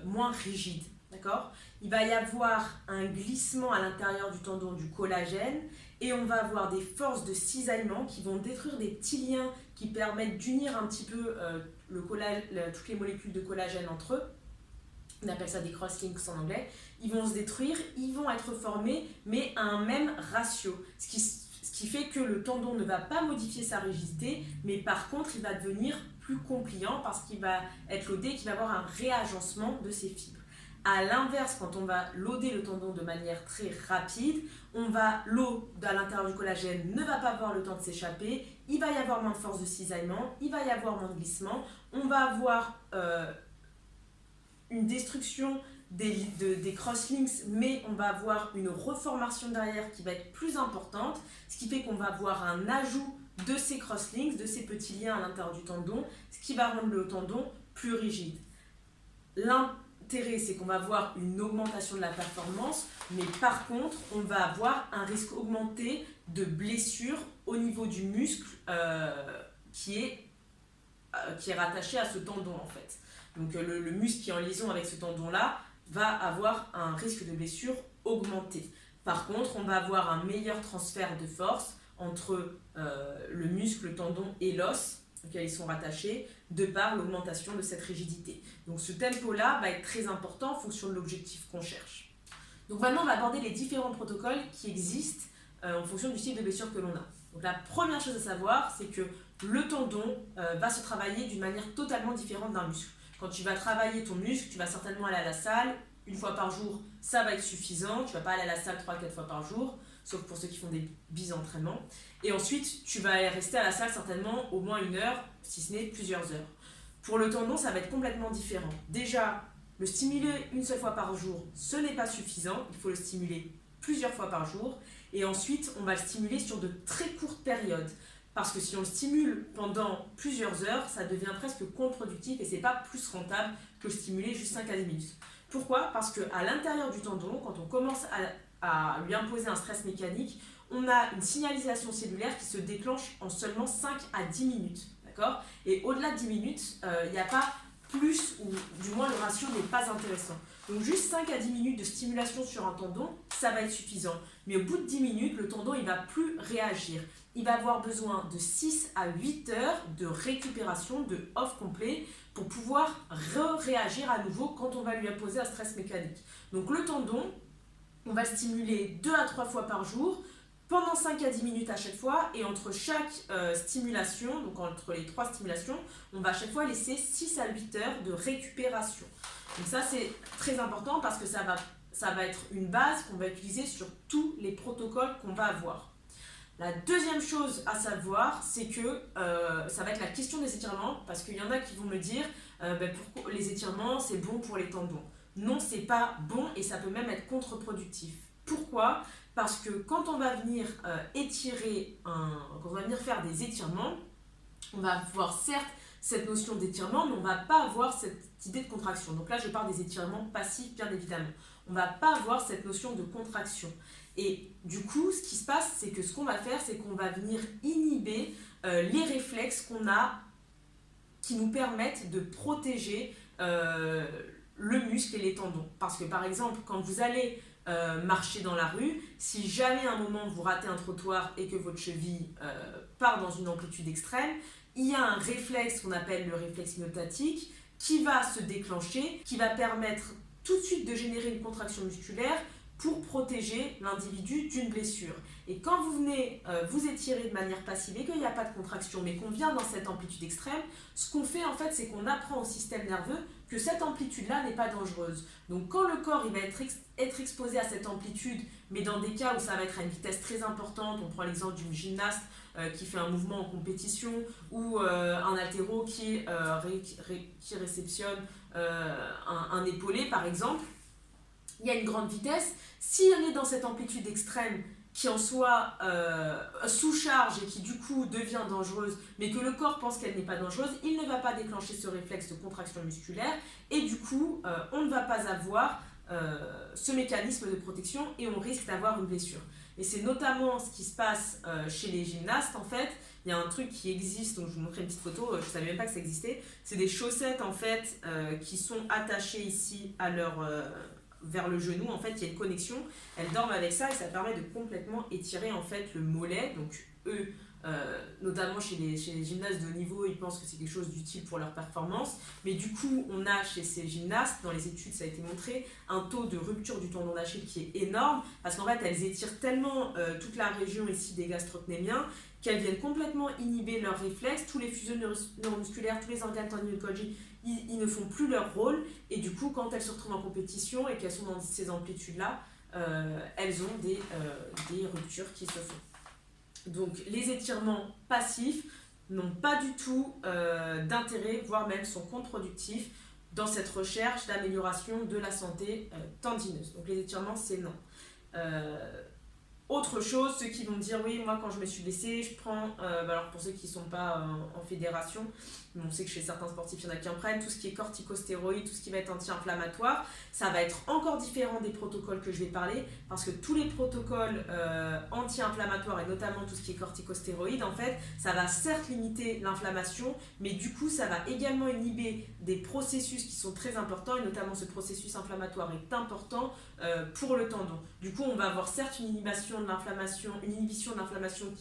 moins rigide. D'accord ? Il va y avoir un glissement à l'intérieur du tendon du collagène et on va avoir des forces de cisaillement qui vont détruire des petits liens qui permettent d'unir un petit peu toutes les molécules de collagène entre eux. On appelle ça des crosslinks en anglais. Ils vont se détruire, ils vont être formés, mais à un même ratio. Ce qui fait que le tendon ne va pas modifier sa rigidité, mais par contre, il va devenir plus compliant parce qu'il va être loadé et qu'il va avoir un réagencement de ses fibres. À l'inverse, quand on va loader le tendon de manière très rapide, l'eau à l'intérieur du collagène ne va pas avoir le temps de s'échapper, il va y avoir moins de force de cisaillement, il va y avoir moins de glissement, on va avoir une destruction des crosslinks, mais on va avoir une reformation derrière qui va être plus importante, ce qui fait qu'on va avoir un ajout de ces crosslinks, de ces petits liens à l'intérieur du tendon, ce qui va rendre le tendon plus rigide. L'intérêt, c'est qu'on va avoir une augmentation de la performance, mais par contre, on va avoir un risque augmenté de blessure au niveau du muscle qui est rattaché à ce tendon en fait. Donc le muscle qui est en liaison avec ce tendon-là va avoir un risque de blessure augmenté. Par contre, on va avoir un meilleur transfert de force entre le muscle, le tendon et l'os auquel ils sont rattachés, de par l'augmentation de cette rigidité. Donc ce tempo-là va être très important en fonction de l'objectif qu'on cherche. Donc maintenant, on va aborder les différents protocoles qui existent en fonction du type de blessure que l'on a. Donc la première chose à savoir, c'est que le tendon va se travailler d'une manière totalement différente d'un muscle. Quand tu vas travailler ton muscle, tu vas certainement aller à la salle, une fois par jour, ça va être suffisant. Tu ne vas pas aller à la salle 3-4 fois par jour, sauf pour ceux qui font des bis-entraînements. Et ensuite, tu vas aller rester à la salle certainement au moins 1 heure, si ce n'est plusieurs heures. Pour le tendon, ça va être complètement différent. Déjà, le stimuler une seule fois par jour, ce n'est pas suffisant. Il faut le stimuler plusieurs fois par jour. Et ensuite, on va le stimuler sur de très courtes périodes. Parce que si on le stimule pendant plusieurs heures, ça devient presque contre-productif et c'est pas plus rentable que le stimuler juste 5 à 10 minutes. Pourquoi ? Parce qu'à l'intérieur du tendon, quand on commence à lui imposer un stress mécanique, on a une signalisation cellulaire qui se déclenche en seulement 5 à 10 minutes. D'accord ? Et au-delà de 10 minutes, il n'y a pas plus, ou du moins le ratio n'est pas intéressant. Donc juste 5 à 10 minutes de stimulation sur un tendon, ça va être suffisant. Mais au bout de 10 minutes, le tendon ne va plus réagir. Il va avoir besoin de 6 à 8 heures de récupération, de off complet, pour pouvoir réagir à nouveau quand on va lui imposer un stress mécanique. Donc le tendon, on va stimuler 2 à 3 fois par jour, pendant 5 à 10 minutes à chaque fois, et entre chaque stimulation, donc entre les 3 stimulations, on va à chaque fois laisser 6 à 8 heures de récupération. Donc ça c'est très important parce que ça va être une base qu'on va utiliser sur tous les protocoles qu'on va avoir. La deuxième chose à savoir, c'est que ça va être la question des étirements, parce qu'il y en a qui vont me dire pourquoi les étirements c'est bon pour les tendons. Non, c'est pas bon et ça peut même être contre-productif. Pourquoi ? Parce que quand on va venir quand on va venir faire des étirements, on va avoir certes cette notion d'étirement, mais on ne va pas avoir cette idée de contraction. Donc là, je parle des étirements passifs, bien évidemment. On ne va pas avoir cette notion de contraction. Et du coup, ce qui se passe, c'est que ce qu'on va faire, c'est qu'on va venir inhiber les réflexes qu'on a qui nous permettent de protéger le muscle et les tendons. Parce que par exemple, quand vous allez marcher dans la rue, si jamais à un moment vous ratez un trottoir et que votre cheville part dans une amplitude extrême, il y a un réflexe qu'on appelle le réflexe myotatique qui va se déclencher, qui va permettre tout de suite de générer une contraction musculaire pour protéger l'individu d'une blessure. Et quand vous venez vous étirer de manière passive et qu'il n'y a pas de contraction, mais qu'on vient dans cette amplitude extrême, ce qu'on fait en fait, c'est qu'on apprend au système nerveux que cette amplitude-là n'est pas dangereuse. Donc quand le corps il va être exposé à cette amplitude, mais dans des cas où ça va être à une vitesse très importante, on prend l'exemple d'une gymnaste qui fait un mouvement en compétition, ou un haltéro qui réceptionne un épaulé par exemple, il y a une grande vitesse. Si on est dans cette amplitude extrême qui en soit sous charge et qui du coup devient dangereuse, mais que le corps pense qu'elle n'est pas dangereuse, il ne va pas déclencher ce réflexe de contraction musculaire et du coup on ne va pas avoir ce mécanisme de protection et on risque d'avoir une blessure. Et c'est notamment ce qui se passe chez les gymnastes en fait. Il y a un truc qui existe, donc je vous montrerai une petite photo, je ne savais même pas que ça existait. C'est des chaussettes en fait qui sont attachées ici à vers le genou, en fait il y a une connexion, elles dorment avec ça et ça permet de complètement étirer en fait le mollet. Donc eux, notamment chez les gymnastes de haut niveau, ils pensent que c'est quelque chose d'utile pour leur performance, mais du coup on a chez ces gymnastes, dans les études ça a été montré, un taux de rupture du tendon d'Achille qui est énorme, parce qu'en fait elles étirent tellement toute la région ici des gastrocnémiens qu'elles viennent complètement inhiber leurs réflexes, tous les fuseaux neuromusculaires, tous les organes tendineux Golgi, ils ne font plus leur rôle, et du coup, quand elles se retrouvent en compétition et qu'elles sont dans ces amplitudes-là, elles ont des ruptures qui se font. Donc, les étirements passifs n'ont pas du tout d'intérêt, voire même sont contre-productifs dans cette recherche d'amélioration de la santé tendineuse. Donc, les étirements, c'est non. Autre chose, ceux qui vont dire oui, moi quand je me suis blessée, je prends, alors pour ceux qui ne sont pas en fédération, on sait que chez certains sportifs, il y en a qui en prennent, tout ce qui est corticostéroïdes, tout ce qui va être anti-inflammatoire, ça va être encore différent des protocoles que je vais parler, parce que tous les protocoles anti-inflammatoires, et notamment tout ce qui est corticostéroïdes, en fait, ça va certes limiter l'inflammation, mais du coup, ça va également inhiber des processus qui sont très importants, et notamment ce processus inflammatoire est important pour le tendon. Du coup, on va avoir certes une inhibition de l'inflammation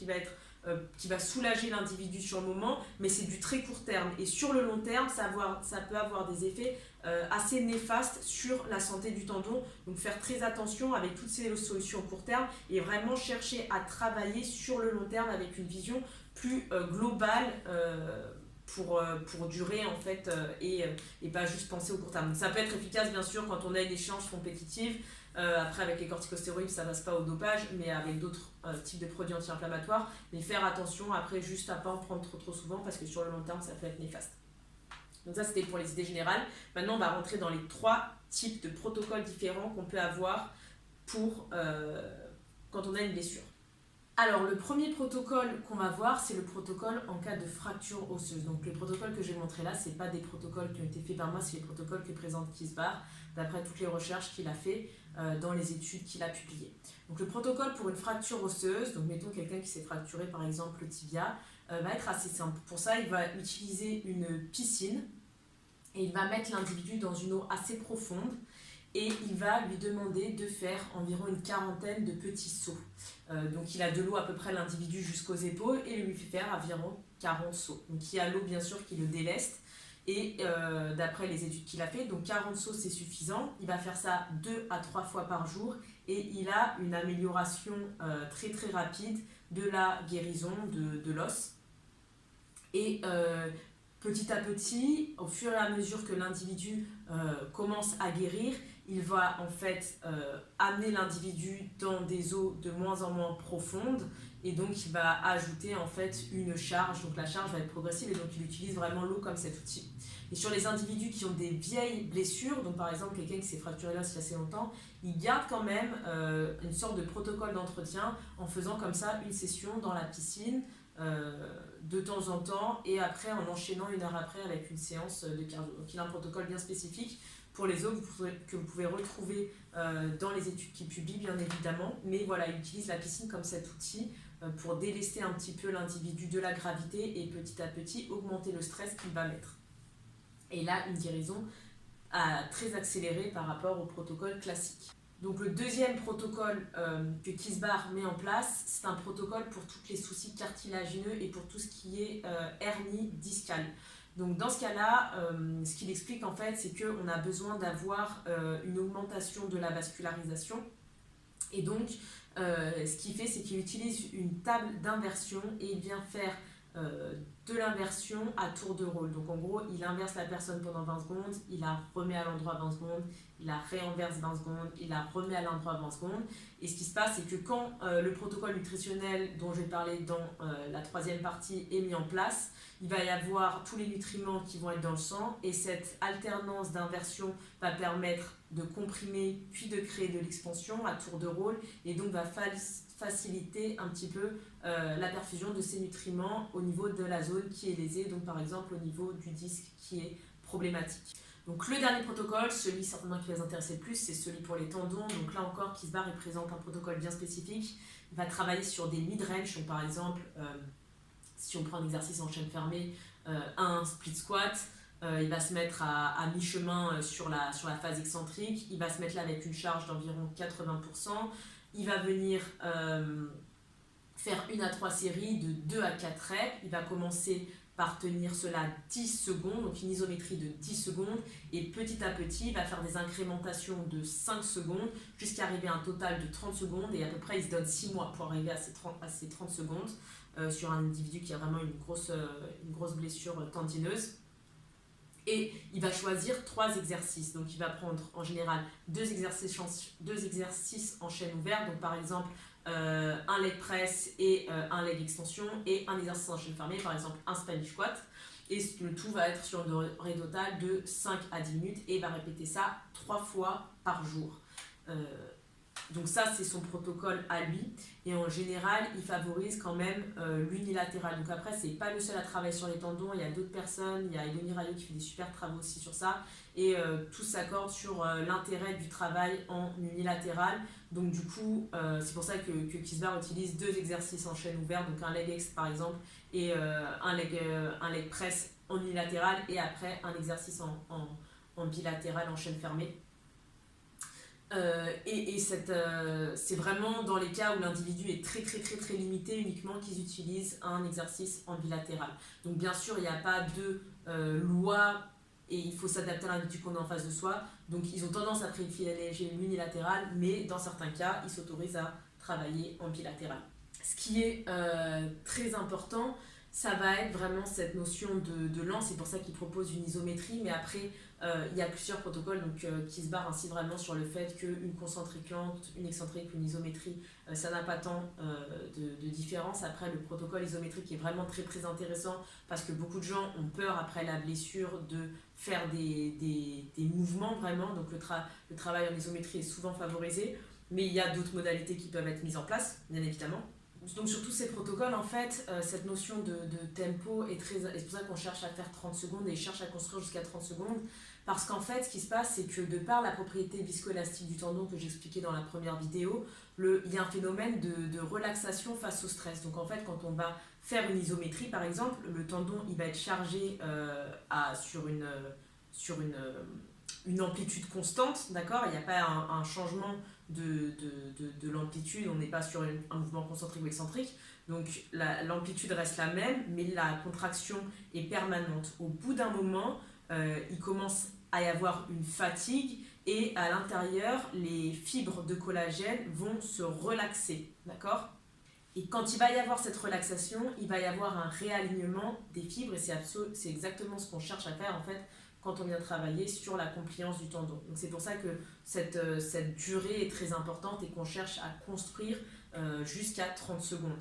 qui va soulager l'individu sur le moment, mais c'est du très court terme. Et sur le long terme, ça peut avoir des effets assez néfastes sur la santé du tendon. Donc faire très attention avec toutes ces solutions court terme et vraiment chercher à travailler sur le long terme avec une vision plus globale pour durer en fait et pas juste penser au court terme. Donc, ça peut être efficace bien sûr quand on a une échéance compétitive. Après avec les corticostéroïdes ça passe pas au dopage, mais avec d'autres types de produits anti-inflammatoires, mais faire attention après juste à pas en prendre trop souvent parce que sur le long terme ça peut être néfaste. Donc ça c'était pour les idées générales. Maintenant on va rentrer dans les 3 types de protocoles différents qu'on peut avoir pour quand on a une blessure. Alors le premier protocole qu'on va voir, c'est le protocole en cas de fracture osseuse. Donc les protocoles que je vais montrer là, c'est pas des protocoles qui ont été faits par moi, c'est les protocoles que présente Kisbar d'après toutes les recherches qu'il a fait dans les études qu'il a publiées. Donc le protocole pour une fracture osseuse, donc mettons quelqu'un qui s'est fracturé par exemple le tibia, va être assez simple. Pour ça, il va utiliser une piscine et il va mettre l'individu dans une eau assez profonde et il va lui demander de faire environ une 40aine de petits sauts. Donc il a de l'eau à peu près l'individu jusqu'aux épaules et il lui fait faire environ 40 sauts. Donc il y a l'eau bien sûr qui le déleste. Et d'après les études qu'il a fait, donc 40 sauts c'est suffisant, il va faire ça 2 à 3 fois par jour et il a une amélioration très très rapide de la guérison de l'os. Et petit à petit, au fur et à mesure que l'individu commence à guérir, il va en fait amener l'individu dans des eaux de moins en moins profondes et donc il va ajouter en fait une charge, donc la charge va être progressive et donc il utilise vraiment l'eau comme cet outil. Et sur les individus qui ont des vieilles blessures, donc par exemple quelqu'un qui s'est fracturé l'os il y a assez longtemps, il garde quand même une sorte de protocole d'entretien en faisant comme ça une session dans la piscine de temps en temps et après en enchaînant 1 heure après avec une séance de cardio. Donc il a un protocole bien spécifique pour les autres que vous pouvez retrouver dans les études qu'il publie bien évidemment, mais voilà, il utilise la piscine comme cet outil pour délester un petit peu l'individu de la gravité et petit à petit augmenter le stress qu'il va mettre. Et là, une guérison très accélérée par rapport au protocole classique. Donc le deuxième protocole que Kisbar met en place, c'est un protocole pour tous les soucis cartilagineux et pour tout ce qui est hernie discale. Donc dans ce cas-là, ce qu'il explique en fait, c'est qu'on a besoin d'avoir une augmentation de la vascularisation. Et donc, ce qu'il fait, c'est qu'il utilise une table d'inversion et il vient faire de l'inversion à tour de rôle. Donc en gros, il inverse la personne pendant 20 secondes, il la remet à l'endroit 20 secondes, il la réinverse 20 secondes, il la remet à l'endroit 20 secondes. Et ce qui se passe, c'est que quand le protocole nutritionnel dont je vais parler dans la 3e partie est mis en place, il va y avoir tous les nutriments qui vont être dans le sang et cette alternance d'inversion va permettre de comprimer puis de créer de l'expansion à tour de rôle et donc va faciliter un petit peu la perfusion de ces nutriments au niveau de la zone qui est lésée, donc par exemple au niveau du disque qui est problématique. Donc le dernier protocole, celui certainement qui va vous intéresser le plus, c'est celui pour les tendons. Donc là encore, Kisbar il présente un protocole bien spécifique. Il va travailler sur des mid-range, donc par exemple, si on prend un exercice en chaîne fermée, un split squat, il va se mettre à mi-chemin sur la phase excentrique, il va se mettre là avec une charge d'environ 80%, il va venir faire 1 à 3 séries de 2 à 4 reps, il va commencer par tenir cela 10 secondes, donc une isométrie de 10 secondes, et petit à petit, il va faire des incrémentations de 5 secondes jusqu'à arriver à un total de 30 secondes, et à peu près il se donne 6 mois pour arriver à ces 30 secondes. sur un individu qui a vraiment une grosse blessure tendineuse. Et il va choisir 3 exercices. Donc il va prendre en général 2 exercices en chaîne ouverte. Donc par exemple un leg press et un leg extension, et un exercice en chaîne fermée, par exemple un Spanish squat. Et le tout va être sur une durée totale de 5 à 10 minutes et il va répéter ça 3 fois par jour. Donc ça, c'est son protocole à lui. Et en général, il favorise quand même l'unilatéral. Donc après, c'est pas le seul à travailler sur les tendons. Il y a d'autres personnes. Il y a Eloni Rayo qui fait des super travaux aussi sur ça. Et tous s'accordent sur l'intérêt du travail en unilatéral. Donc du coup, c'est pour ça que Kisbar utilise 2 exercices en chaîne ouverte. Donc un leg ex par exemple et un leg press en unilatéral. Et après, un exercice en bilatéral en chaîne fermée. C'est vraiment dans les cas où l'individu est très limité uniquement qu'ils utilisent un exercice en bilatéral. Donc bien sûr, il n'y a pas de loi et il faut s'adapter à l'individu qu'on a en face de soi. Donc ils ont tendance à privilégier l'unilatéral, mais dans certains cas, ils s'autorisent à travailler en bilatéral. Ce qui est très important, ça va être vraiment cette notion de lance. C'est pour ça qu'ils proposent une isométrie, mais après, il y a plusieurs protocoles qui se barrent ainsi vraiment sur le fait qu'une concentrique lente, une excentrique, une isométrie, ça n'a pas tant de différence. Après, le protocole isométrique est vraiment très intéressant parce que beaucoup de gens ont peur après la blessure de faire des mouvements vraiment. Donc le travail en isométrie est souvent favorisé, mais il y a d'autres modalités qui peuvent être mises en place, bien évidemment. Donc sur tous ces protocoles, en fait, cette notion de tempo est très... Et c'est pour ça qu'on cherche à faire 30 secondes et cherche à construire jusqu'à 30 secondes. Parce qu'en fait, ce qui se passe, c'est que de par la propriété viscoélastique du tendon que j'expliquais dans la première vidéo, il y a un phénomène de relaxation face au stress. Donc en fait, quand on va faire une isométrie, par exemple, le tendon il va être chargé sur une amplitude constante, d'accord ? Il n'y a pas un changement de l'amplitude, on n'est pas sur un mouvement concentrique ou excentrique, donc l'amplitude reste la même, mais la contraction est permanente. Au bout d'un moment, il commence à y avoir une fatigue et à l'intérieur, les fibres de collagène vont se relaxer, d'accord ? Et quand il va y avoir cette relaxation, il va y avoir un réalignement des fibres et c'est exactement ce qu'on cherche à faire en fait quand on vient travailler sur la compliance du tendon. Donc c'est pour ça que cette durée est très importante et qu'on cherche à construire jusqu'à 30 secondes.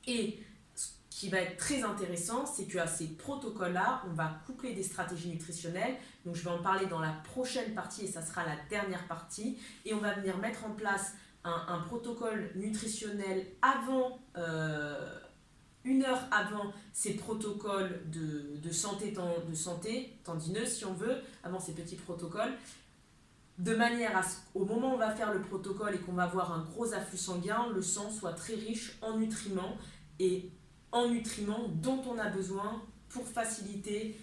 Et ce qui va être très intéressant, c'est qu'à ces protocoles-là, on va coupler des stratégies nutritionnelles. Donc je vais en parler dans la prochaine partie et ça sera la dernière partie. Et on va venir mettre en place un protocole nutritionnel avant... 1 heure avant ces protocoles de santé tendineuse, si on veut, avant ces petits protocoles, de manière à ce qu'au moment où on va faire le protocole et qu'on va avoir un gros afflux sanguin, le sang soit très riche en nutriments et en nutriments dont on a besoin pour faciliter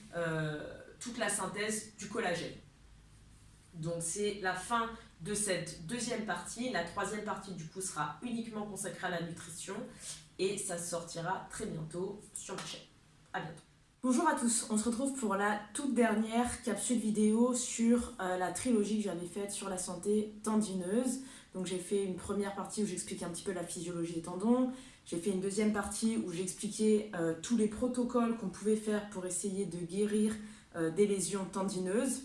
toute la synthèse du collagène. Donc c'est la fin de cette deuxième partie. La troisième partie du coup sera uniquement consacrée à la nutrition. Et ça sortira très bientôt sur ma chaîne. À bientôt. Bonjour à tous, on se retrouve pour la toute dernière capsule vidéo sur la trilogie que j'avais faite sur la santé tendineuse. Donc j'ai fait une première partie où j'expliquais un petit peu la physiologie des tendons. J'ai fait une deuxième partie où j'expliquais tous les protocoles qu'on pouvait faire pour essayer de guérir des lésions tendineuses.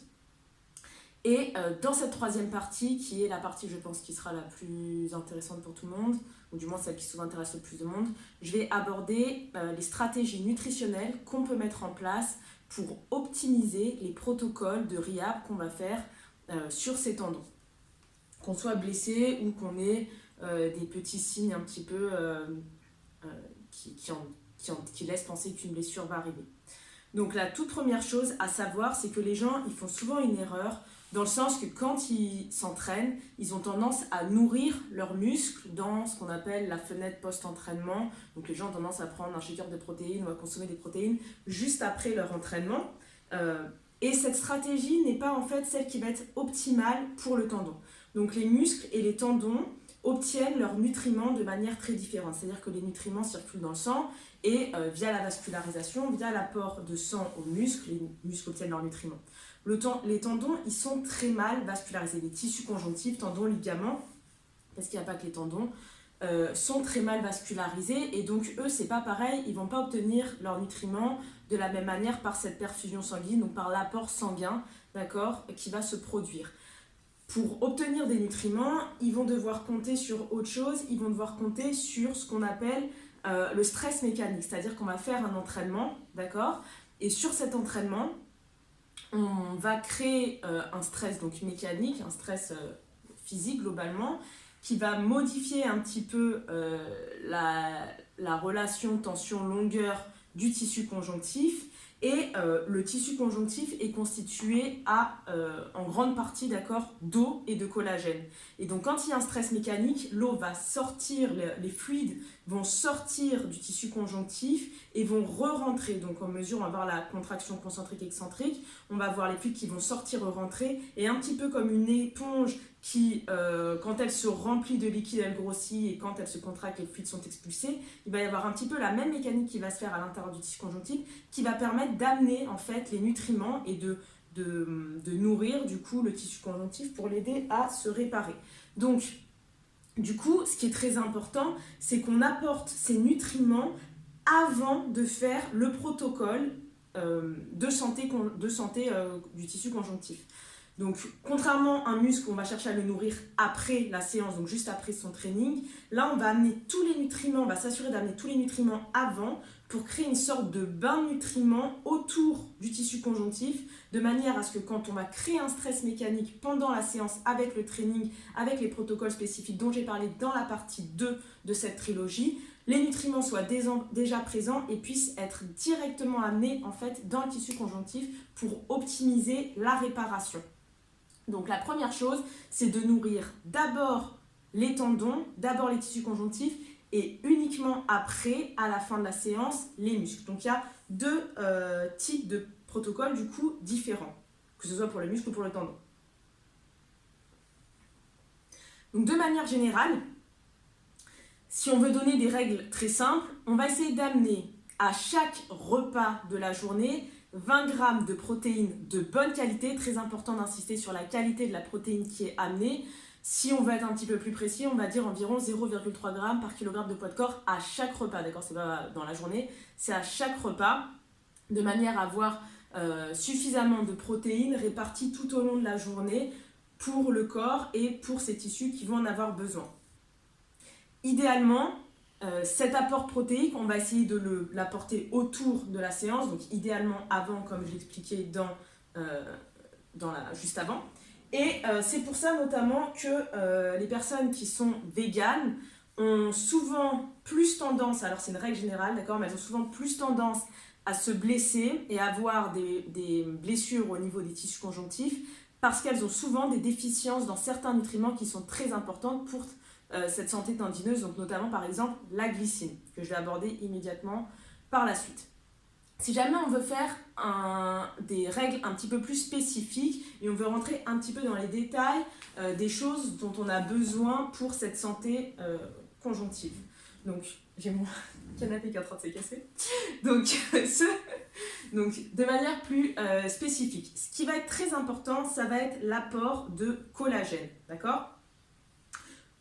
Et dans cette troisième partie, qui est la partie, je pense, qui sera la plus intéressante pour tout le monde, ou du moins celle qui souvent intéresse le plus de monde, je vais aborder les stratégies nutritionnelles qu'on peut mettre en place pour optimiser les protocoles de rehab qu'on va faire sur ces tendons. Qu'on soit blessé ou qu'on ait des petits signes un petit peu qui laissent penser qu'une blessure va arriver. Donc la toute première chose à savoir, c'est que les gens ils font souvent une erreur dans le sens que quand ils s'entraînent, ils ont tendance à nourrir leurs muscles dans ce qu'on appelle la fenêtre post-entraînement. Donc les gens ont tendance à prendre un shaker de protéines ou à consommer des protéines juste après leur entraînement. Et cette stratégie n'est pas en fait celle qui va être optimale pour le tendon. Donc les muscles et les tendons obtiennent leurs nutriments de manière très différente. C'est-à-dire que les nutriments circulent dans le sang et via la vascularisation, via l'apport de sang aux muscles, les muscles obtiennent leurs nutriments. Les tendons, ils sont très mal vascularisés. Les tissus conjonctifs, tendons, ligaments, parce qu'il n'y a pas que les tendons, sont très mal vascularisés et donc eux c'est pas pareil, ils vont pas obtenir leurs nutriments de la même manière par cette perfusion sanguine, donc par l'apport sanguin, d'accord, qui va se produire. Pour obtenir des nutriments, ils vont devoir compter sur autre chose, ils vont devoir compter sur ce qu'on appelle le stress mécanique, c'est-à-dire qu'on va faire un entraînement, d'accord, et sur cet entraînement, on va créer un stress donc mécanique, un stress physique globalement, qui va modifier un petit peu la relation tension-longueur du tissu conjonctif. Et le tissu conjonctif est constitué en grande partie d'eau et de collagène. Et donc quand il y a un stress mécanique, l'eau va sortir, les fluides vont sortir du tissu conjonctif et vont re-rentrer. Donc en mesure, on va voir la contraction concentrique excentrique, on va voir les fluides qui vont sortir, re-rentrer, et un petit peu comme une éponge qui, quand elle se remplit de liquide, elle grossit, et quand elle se contracte, les fluides sont expulsés. Il va y avoir un petit peu la même mécanique qui va se faire à l'intérieur du tissu conjonctif, qui va permettre d'amener en fait les nutriments et de nourrir du coup le tissu conjonctif pour l'aider à se réparer. Donc, du coup, ce qui est très important, c'est qu'on apporte ces nutriments avant de faire le protocole de santé du tissu conjonctif. Donc, contrairement à un muscle, on va chercher à le nourrir après la séance, donc juste après son training. Là, on va amener tous les nutriments, on va s'assurer d'amener tous les nutriments avant pour créer une sorte de bain de nutriments autour du tissu conjonctif, de manière à ce que quand on va créer un stress mécanique pendant la séance avec le training, avec les protocoles spécifiques dont j'ai parlé dans la partie 2 de cette trilogie, les nutriments soient déjà présents et puissent être directement amenés en fait dans le tissu conjonctif pour optimiser la réparation. Donc la première chose, c'est de nourrir d'abord les tendons, d'abord les tissus conjonctifs et uniquement après, à la fin de la séance, les muscles. Donc il y a deux types de protocoles du coup différents, que ce soit pour les muscles ou pour le tendon. Donc de manière générale, si on veut donner des règles très simples, on va essayer d'amener à chaque repas de la journée 20 grammes de protéines de bonne qualité, très important d'insister sur la qualité de la protéine qui est amenée. Si on veut être un petit peu plus précis, on va dire environ 0,3 g par kilogramme de poids de corps à chaque repas, d'accord, c'est pas dans la journée, c'est à chaque repas, de manière à avoir suffisamment de protéines réparties tout au long de la journée pour le corps et pour ces tissus qui vont en avoir besoin. Idéalement, cet apport protéique, on va essayer de l'apporter autour de la séance, donc idéalement avant, comme je l'expliquais juste avant. Et c'est pour ça notamment que les personnes qui sont véganes ont souvent plus tendance, alors c'est une règle générale, d'accord, mais elles ont souvent plus tendance à se blesser et à avoir des blessures au niveau des tissus conjonctifs parce qu'elles ont souvent des déficiences dans certains nutriments qui sont très importantes pour cette santé tendineuse, donc notamment par exemple la glycine, que je vais aborder immédiatement par la suite. Si jamais on veut faire des règles un petit peu plus spécifiques et on veut rentrer un petit peu dans les détails des choses dont on a besoin pour cette santé conjonctive. Donc, j'ai mon canapé qui est en train de se casser. Donc, de manière plus spécifique, ce qui va être très important, ça va être l'apport de collagène, d'accord ?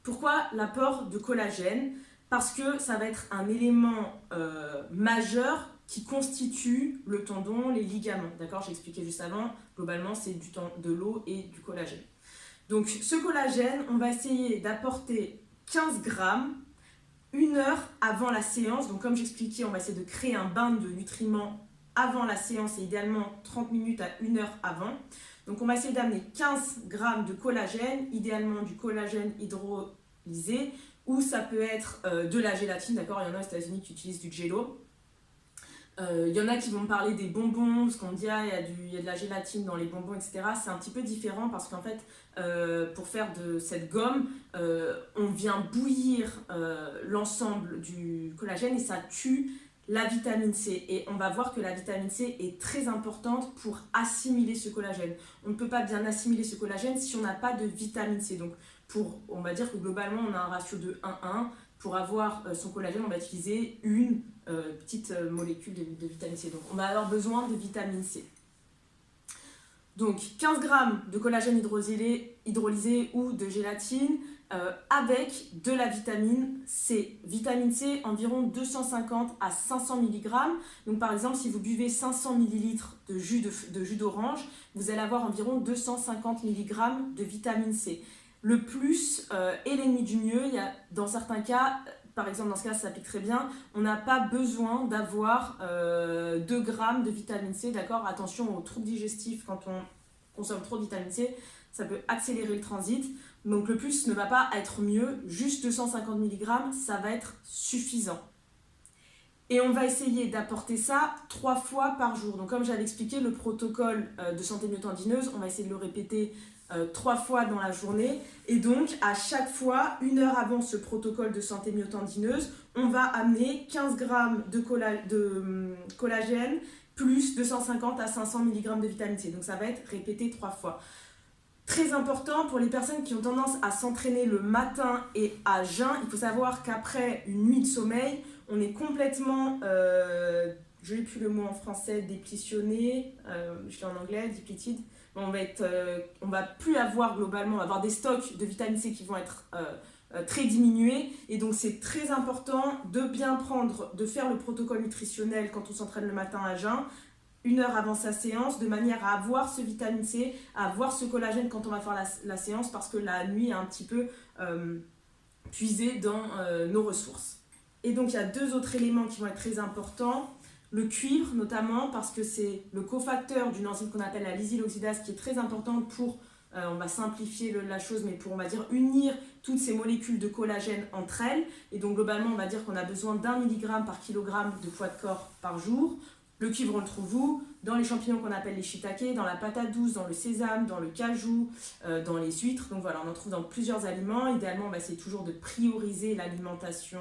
Pourquoi l'apport de collagène ? Parce que ça va être un élément majeur qui constitue le tendon, les ligaments. D'accord ? J'ai expliqué juste avant, globalement c'est de l'eau et du collagène. Donc ce collagène, on va essayer d'apporter 15 grammes 1 heure avant la séance. Donc comme j'expliquais, on va essayer de créer un bain de nutriments avant la séance et idéalement 30 minutes à 1 heure avant. Donc on va essayer d'amener 15 grammes de collagène, idéalement du collagène hydrolysé, ou ça peut être de la gélatine, d'accord ? Il y en a aux États-Unis qui utilisent du jello. Il y en a qui vont me parler des bonbons, parce qu'on dit il y a de la gélatine dans les bonbons, etc. C'est un petit peu différent parce qu'en fait, pour faire de cette gomme, on vient bouillir l'ensemble du collagène et ça tue la vitamine C. Et on va voir que la vitamine C est très importante pour assimiler ce collagène. On ne peut pas bien assimiler ce collagène si on n'a pas de vitamine C. Donc, on va dire que globalement, on a un ratio de 1:1. Pour avoir son collagène, on va utiliser une petite molécule de vitamine C. Donc, on va avoir besoin de vitamine C. Donc 15 grammes de collagène hydrolysé ou de gélatine avec de la vitamine C. Vitamine C, environ 250 à 500 mg. Donc par exemple, si vous buvez 500 ml de jus d'orange, vous allez avoir environ 250 mg de vitamine C. Le plus est l'ennemi du mieux. Il y a, dans certains cas, par exemple dans ce cas ça s'applique très bien, on n'a pas besoin d'avoir 2 grammes de vitamine C, d'accord? Attention aux troubles digestifs, quand on consomme trop de vitamine C, ça peut accélérer le transit. Donc le plus ne va pas être mieux, juste 250 mg, ça va être suffisant. Et on va essayer d'apporter ça 3 fois par jour. Donc comme j'avais expliqué, le protocole de santé myotendineuse, on va essayer de le répéter 3 fois dans la journée. Et donc à chaque fois, 1 heure avant ce protocole de santé myotendineuse, on va amener 15 grammes de collagène plus 250 à 500 mg de vitamine C. Donc ça va être répété 3 fois. Très important pour les personnes qui ont tendance à s'entraîner le matin et à jeun, il faut savoir qu'après une nuit de sommeil, on est complètement, je n'ai plus le mot en français, déplétionné, je l'ai en anglais, depleted. On va plus avoir globalement, on va avoir des stocks de vitamine C qui vont être très diminués. Et donc c'est très important de bien prendre, de faire le protocole nutritionnel quand on s'entraîne le matin à jeun, 1 heure avant sa séance, de manière à avoir ce vitamine C, à avoir ce collagène quand on va faire la séance, parce que la nuit est un petit peu puisée dans nos ressources. Et donc il y a 2 autres éléments qui vont être très importants. Le cuivre notamment, parce que c'est le cofacteur d'une enzyme qu'on appelle la lysyloxydase, qui est très importante pour, on va simplifier la chose, mais pour, on va dire, unir toutes ces molécules de collagène entre elles. Et donc globalement, on va dire qu'on a besoin d'1 mg par kilogramme de poids de corps par jour. Le cuivre, on le trouve où? Dans les champignons qu'on appelle les shiitake, dans la patate douce, dans le sésame, dans le cajou, dans les huîtres. Donc voilà, on en trouve dans plusieurs aliments. Idéalement, on va essayer toujours de prioriser l'alimentation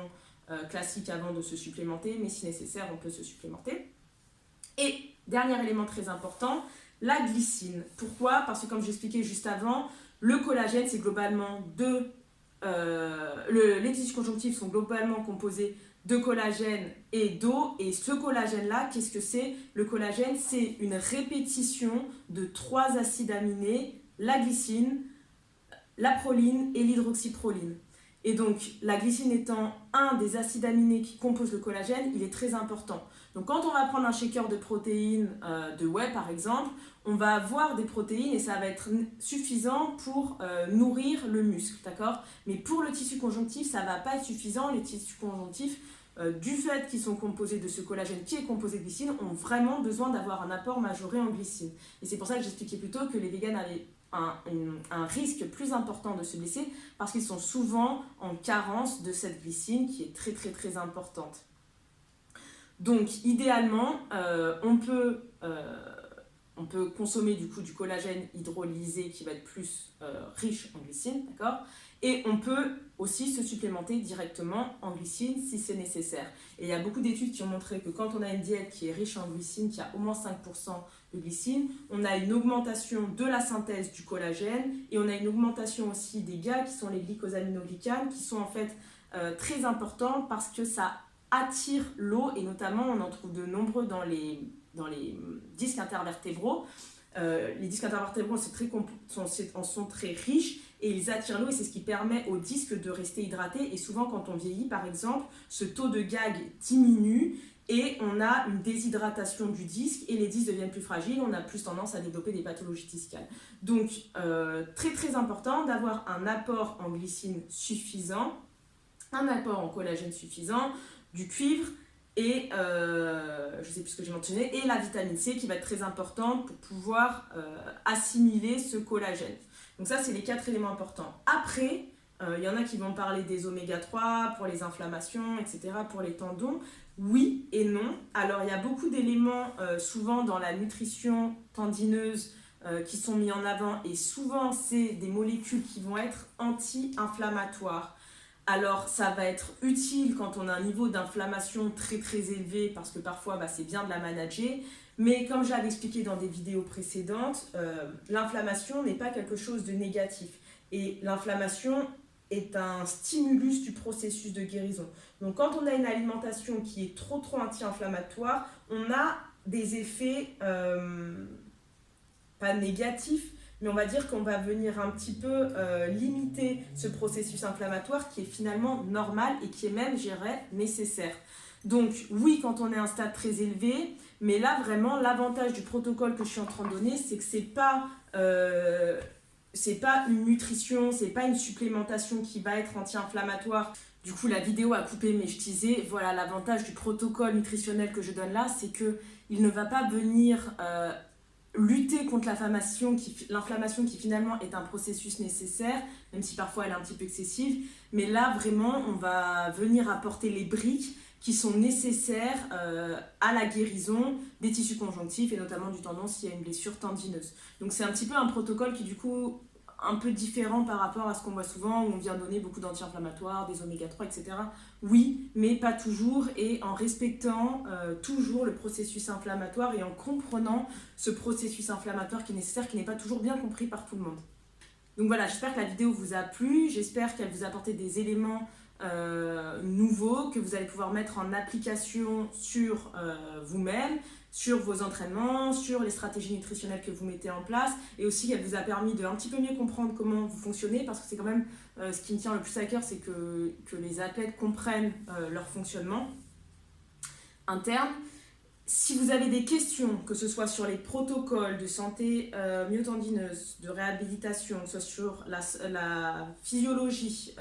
classique avant de se supplémenter, mais si nécessaire, on peut se supplémenter. Et dernier élément très important, la glycine. Pourquoi? Parce que comme j'expliquais juste avant, le collagène, c'est globalement les tissus conjonctifs sont globalement composés de collagène et d'eau. Et ce collagène-là, qu'est-ce que c'est? Le collagène, c'est une répétition de 3 acides aminés, la glycine, la proline et l'hydroxyproline. Et donc, la glycine étant un des acides aminés qui composent le collagène, il est très important. Donc, quand on va prendre un shaker de protéines de whey, par exemple, on va avoir des protéines et ça va être suffisant pour nourrir le muscle, d'accord? Mais pour le tissu conjonctif, ça ne va pas être suffisant. Les tissus conjonctifs, du fait qu'ils sont composés de ce collagène qui est composé de glycine, ont vraiment besoin d'avoir un apport majoré en glycine. Et c'est pour ça que j'expliquais plus tôt que les véganes avaient un risque plus important de se blesser parce qu'ils sont souvent en carence de cette glycine qui est très très très importante. Donc idéalement, on peut consommer du coup du collagène hydrolysé qui va être plus riche en glycine, d'accord? Et on peut aussi se supplémenter directement en glycine si c'est nécessaire. Et il y a beaucoup d'études qui ont montré que quand on a une diète qui est riche en glycine, qui a au moins 5% de glycine, on a une augmentation de la synthèse du collagène et on a une augmentation aussi des GAG, qui sont les glycosaminoglycanes, qui sont en fait très importants parce que ça attire l'eau et notamment on en trouve de nombreux dans les disques intervertébraux. Les disques intervertébraux sont très riches et ils attirent l'eau et c'est ce qui permet aux disques de rester hydratés. Et souvent quand on vieillit par exemple, ce taux de GAG diminue et on a une déshydratation du disque et les disques deviennent plus fragiles, on a plus tendance à développer des pathologies discales. Donc très très important d'avoir un apport en glycine suffisant, un apport en collagène suffisant, du cuivre et je sais plus ce que j'ai mentionné, et la vitamine C qui va être très importante pour pouvoir assimiler ce collagène. Donc ça c'est les 4 éléments importants. Après, il y en a qui vont parler des oméga 3 pour les inflammations, etc., pour les tendons. Oui et non. Alors il y a beaucoup d'éléments souvent dans la nutrition tendineuse qui sont mis en avant et souvent c'est des molécules qui vont être anti-inflammatoires. Alors ça va être utile quand on a un niveau d'inflammation très très élevé parce que parfois c'est bien de la manager, mais comme j'avais expliqué dans des vidéos précédentes, l'inflammation n'est pas quelque chose de négatif et l'inflammation est un stimulus du processus de guérison. Donc quand on a une alimentation qui est trop anti-inflammatoire, on a des effets pas négatif, mais on va dire qu'on va venir un petit peu limiter ce processus inflammatoire qui est finalement normal et qui est même, je dirais, nécessaire. Donc oui, quand on est à un stade très élevé, mais là vraiment l'avantage du protocole que je suis en train de donner, c'est que c'est pas une nutrition, c'est pas une supplémentation qui va être anti-inflammatoire. Du coup, la vidéo a coupé, mais je disais, voilà, l'avantage du protocole nutritionnel que je donne là, c'est qu'il ne va pas venir lutter contre l'inflammation qui finalement est un processus nécessaire, même si parfois elle est un petit peu excessive. Mais là, vraiment, on va venir apporter les briques qui sont nécessaires à la guérison des tissus conjonctifs et notamment du tendon s'il y a une blessure tendineuse. Donc c'est un petit peu un protocole qui du coup un peu différent par rapport à ce qu'on voit souvent où on vient donner beaucoup d'anti-inflammatoires, des oméga 3, etc. Oui, mais pas toujours et en respectant toujours le processus inflammatoire et en comprenant ce processus inflammatoire qui est nécessaire, qui n'est pas toujours bien compris par tout le monde. Donc voilà, j'espère que la vidéo vous a plu, j'espère qu'elle vous a apporté des éléments nouveaux que vous allez pouvoir mettre en application sur vous-même, sur vos entraînements, sur les stratégies nutritionnelles que vous mettez en place et aussi qu'elle vous a permis de un petit peu mieux comprendre comment vous fonctionnez parce que c'est quand même ce qui me tient le plus à cœur, c'est que les athlètes comprennent leur fonctionnement interne. Si vous avez des questions, que ce soit sur les protocoles de santé myotendineuse, de réhabilitation, que ce soit sur la physiologie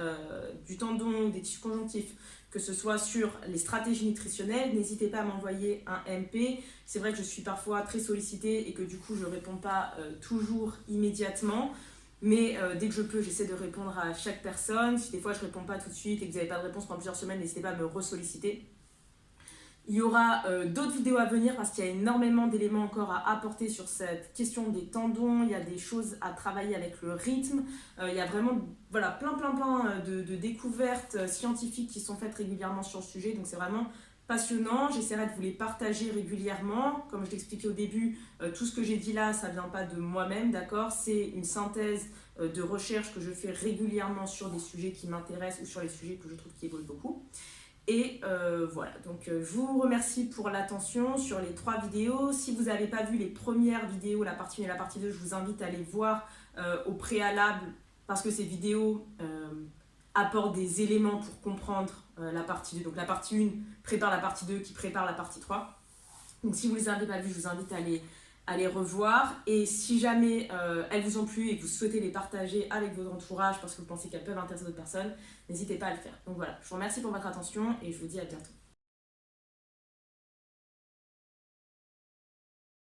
du tendon, des tissus conjonctifs, que ce soit sur les stratégies nutritionnelles, n'hésitez pas à m'envoyer un MP. C'est vrai que je suis parfois très sollicitée et que du coup je ne réponds pas toujours immédiatement. Mais dès que je peux, j'essaie de répondre à chaque personne. Si des fois je ne réponds pas tout de suite et que vous n'avez pas de réponse pendant plusieurs semaines, n'hésitez pas à me ressolliciter. Il y aura d'autres vidéos à venir parce qu'il y a énormément d'éléments encore à apporter sur cette question des tendons. Il y a des choses à travailler avec le rythme. Il y a vraiment voilà, plein de découvertes scientifiques qui sont faites régulièrement sur le sujet. Donc c'est vraiment passionnant. J'essaierai de vous les partager régulièrement. Comme je l'expliquais au début, tout ce que j'ai dit là, ça ne vient pas de moi-même, d'accord ? C'est une synthèse de recherche que je fais régulièrement sur des sujets qui m'intéressent ou sur les sujets que je trouve qui évoluent beaucoup. Et voilà, donc je vous remercie pour l'attention sur les 3 vidéos. Si vous n'avez pas vu les premières vidéos, la partie 1 et la partie 2, je vous invite à les voir au préalable parce que ces vidéos apportent des éléments pour comprendre la partie 2. Donc la partie 1 prépare la partie 2 qui prépare la partie 3. Donc si vous ne les avez pas vues, je vous invite à les revoir. Et si jamais elles vous ont plu et que vous souhaitez les partager avec votre entourage parce que vous pensez qu'elles peuvent intéresser d'autres personnes, n'hésitez pas à le faire. Donc voilà, je vous remercie pour votre attention et je vous dis à bientôt.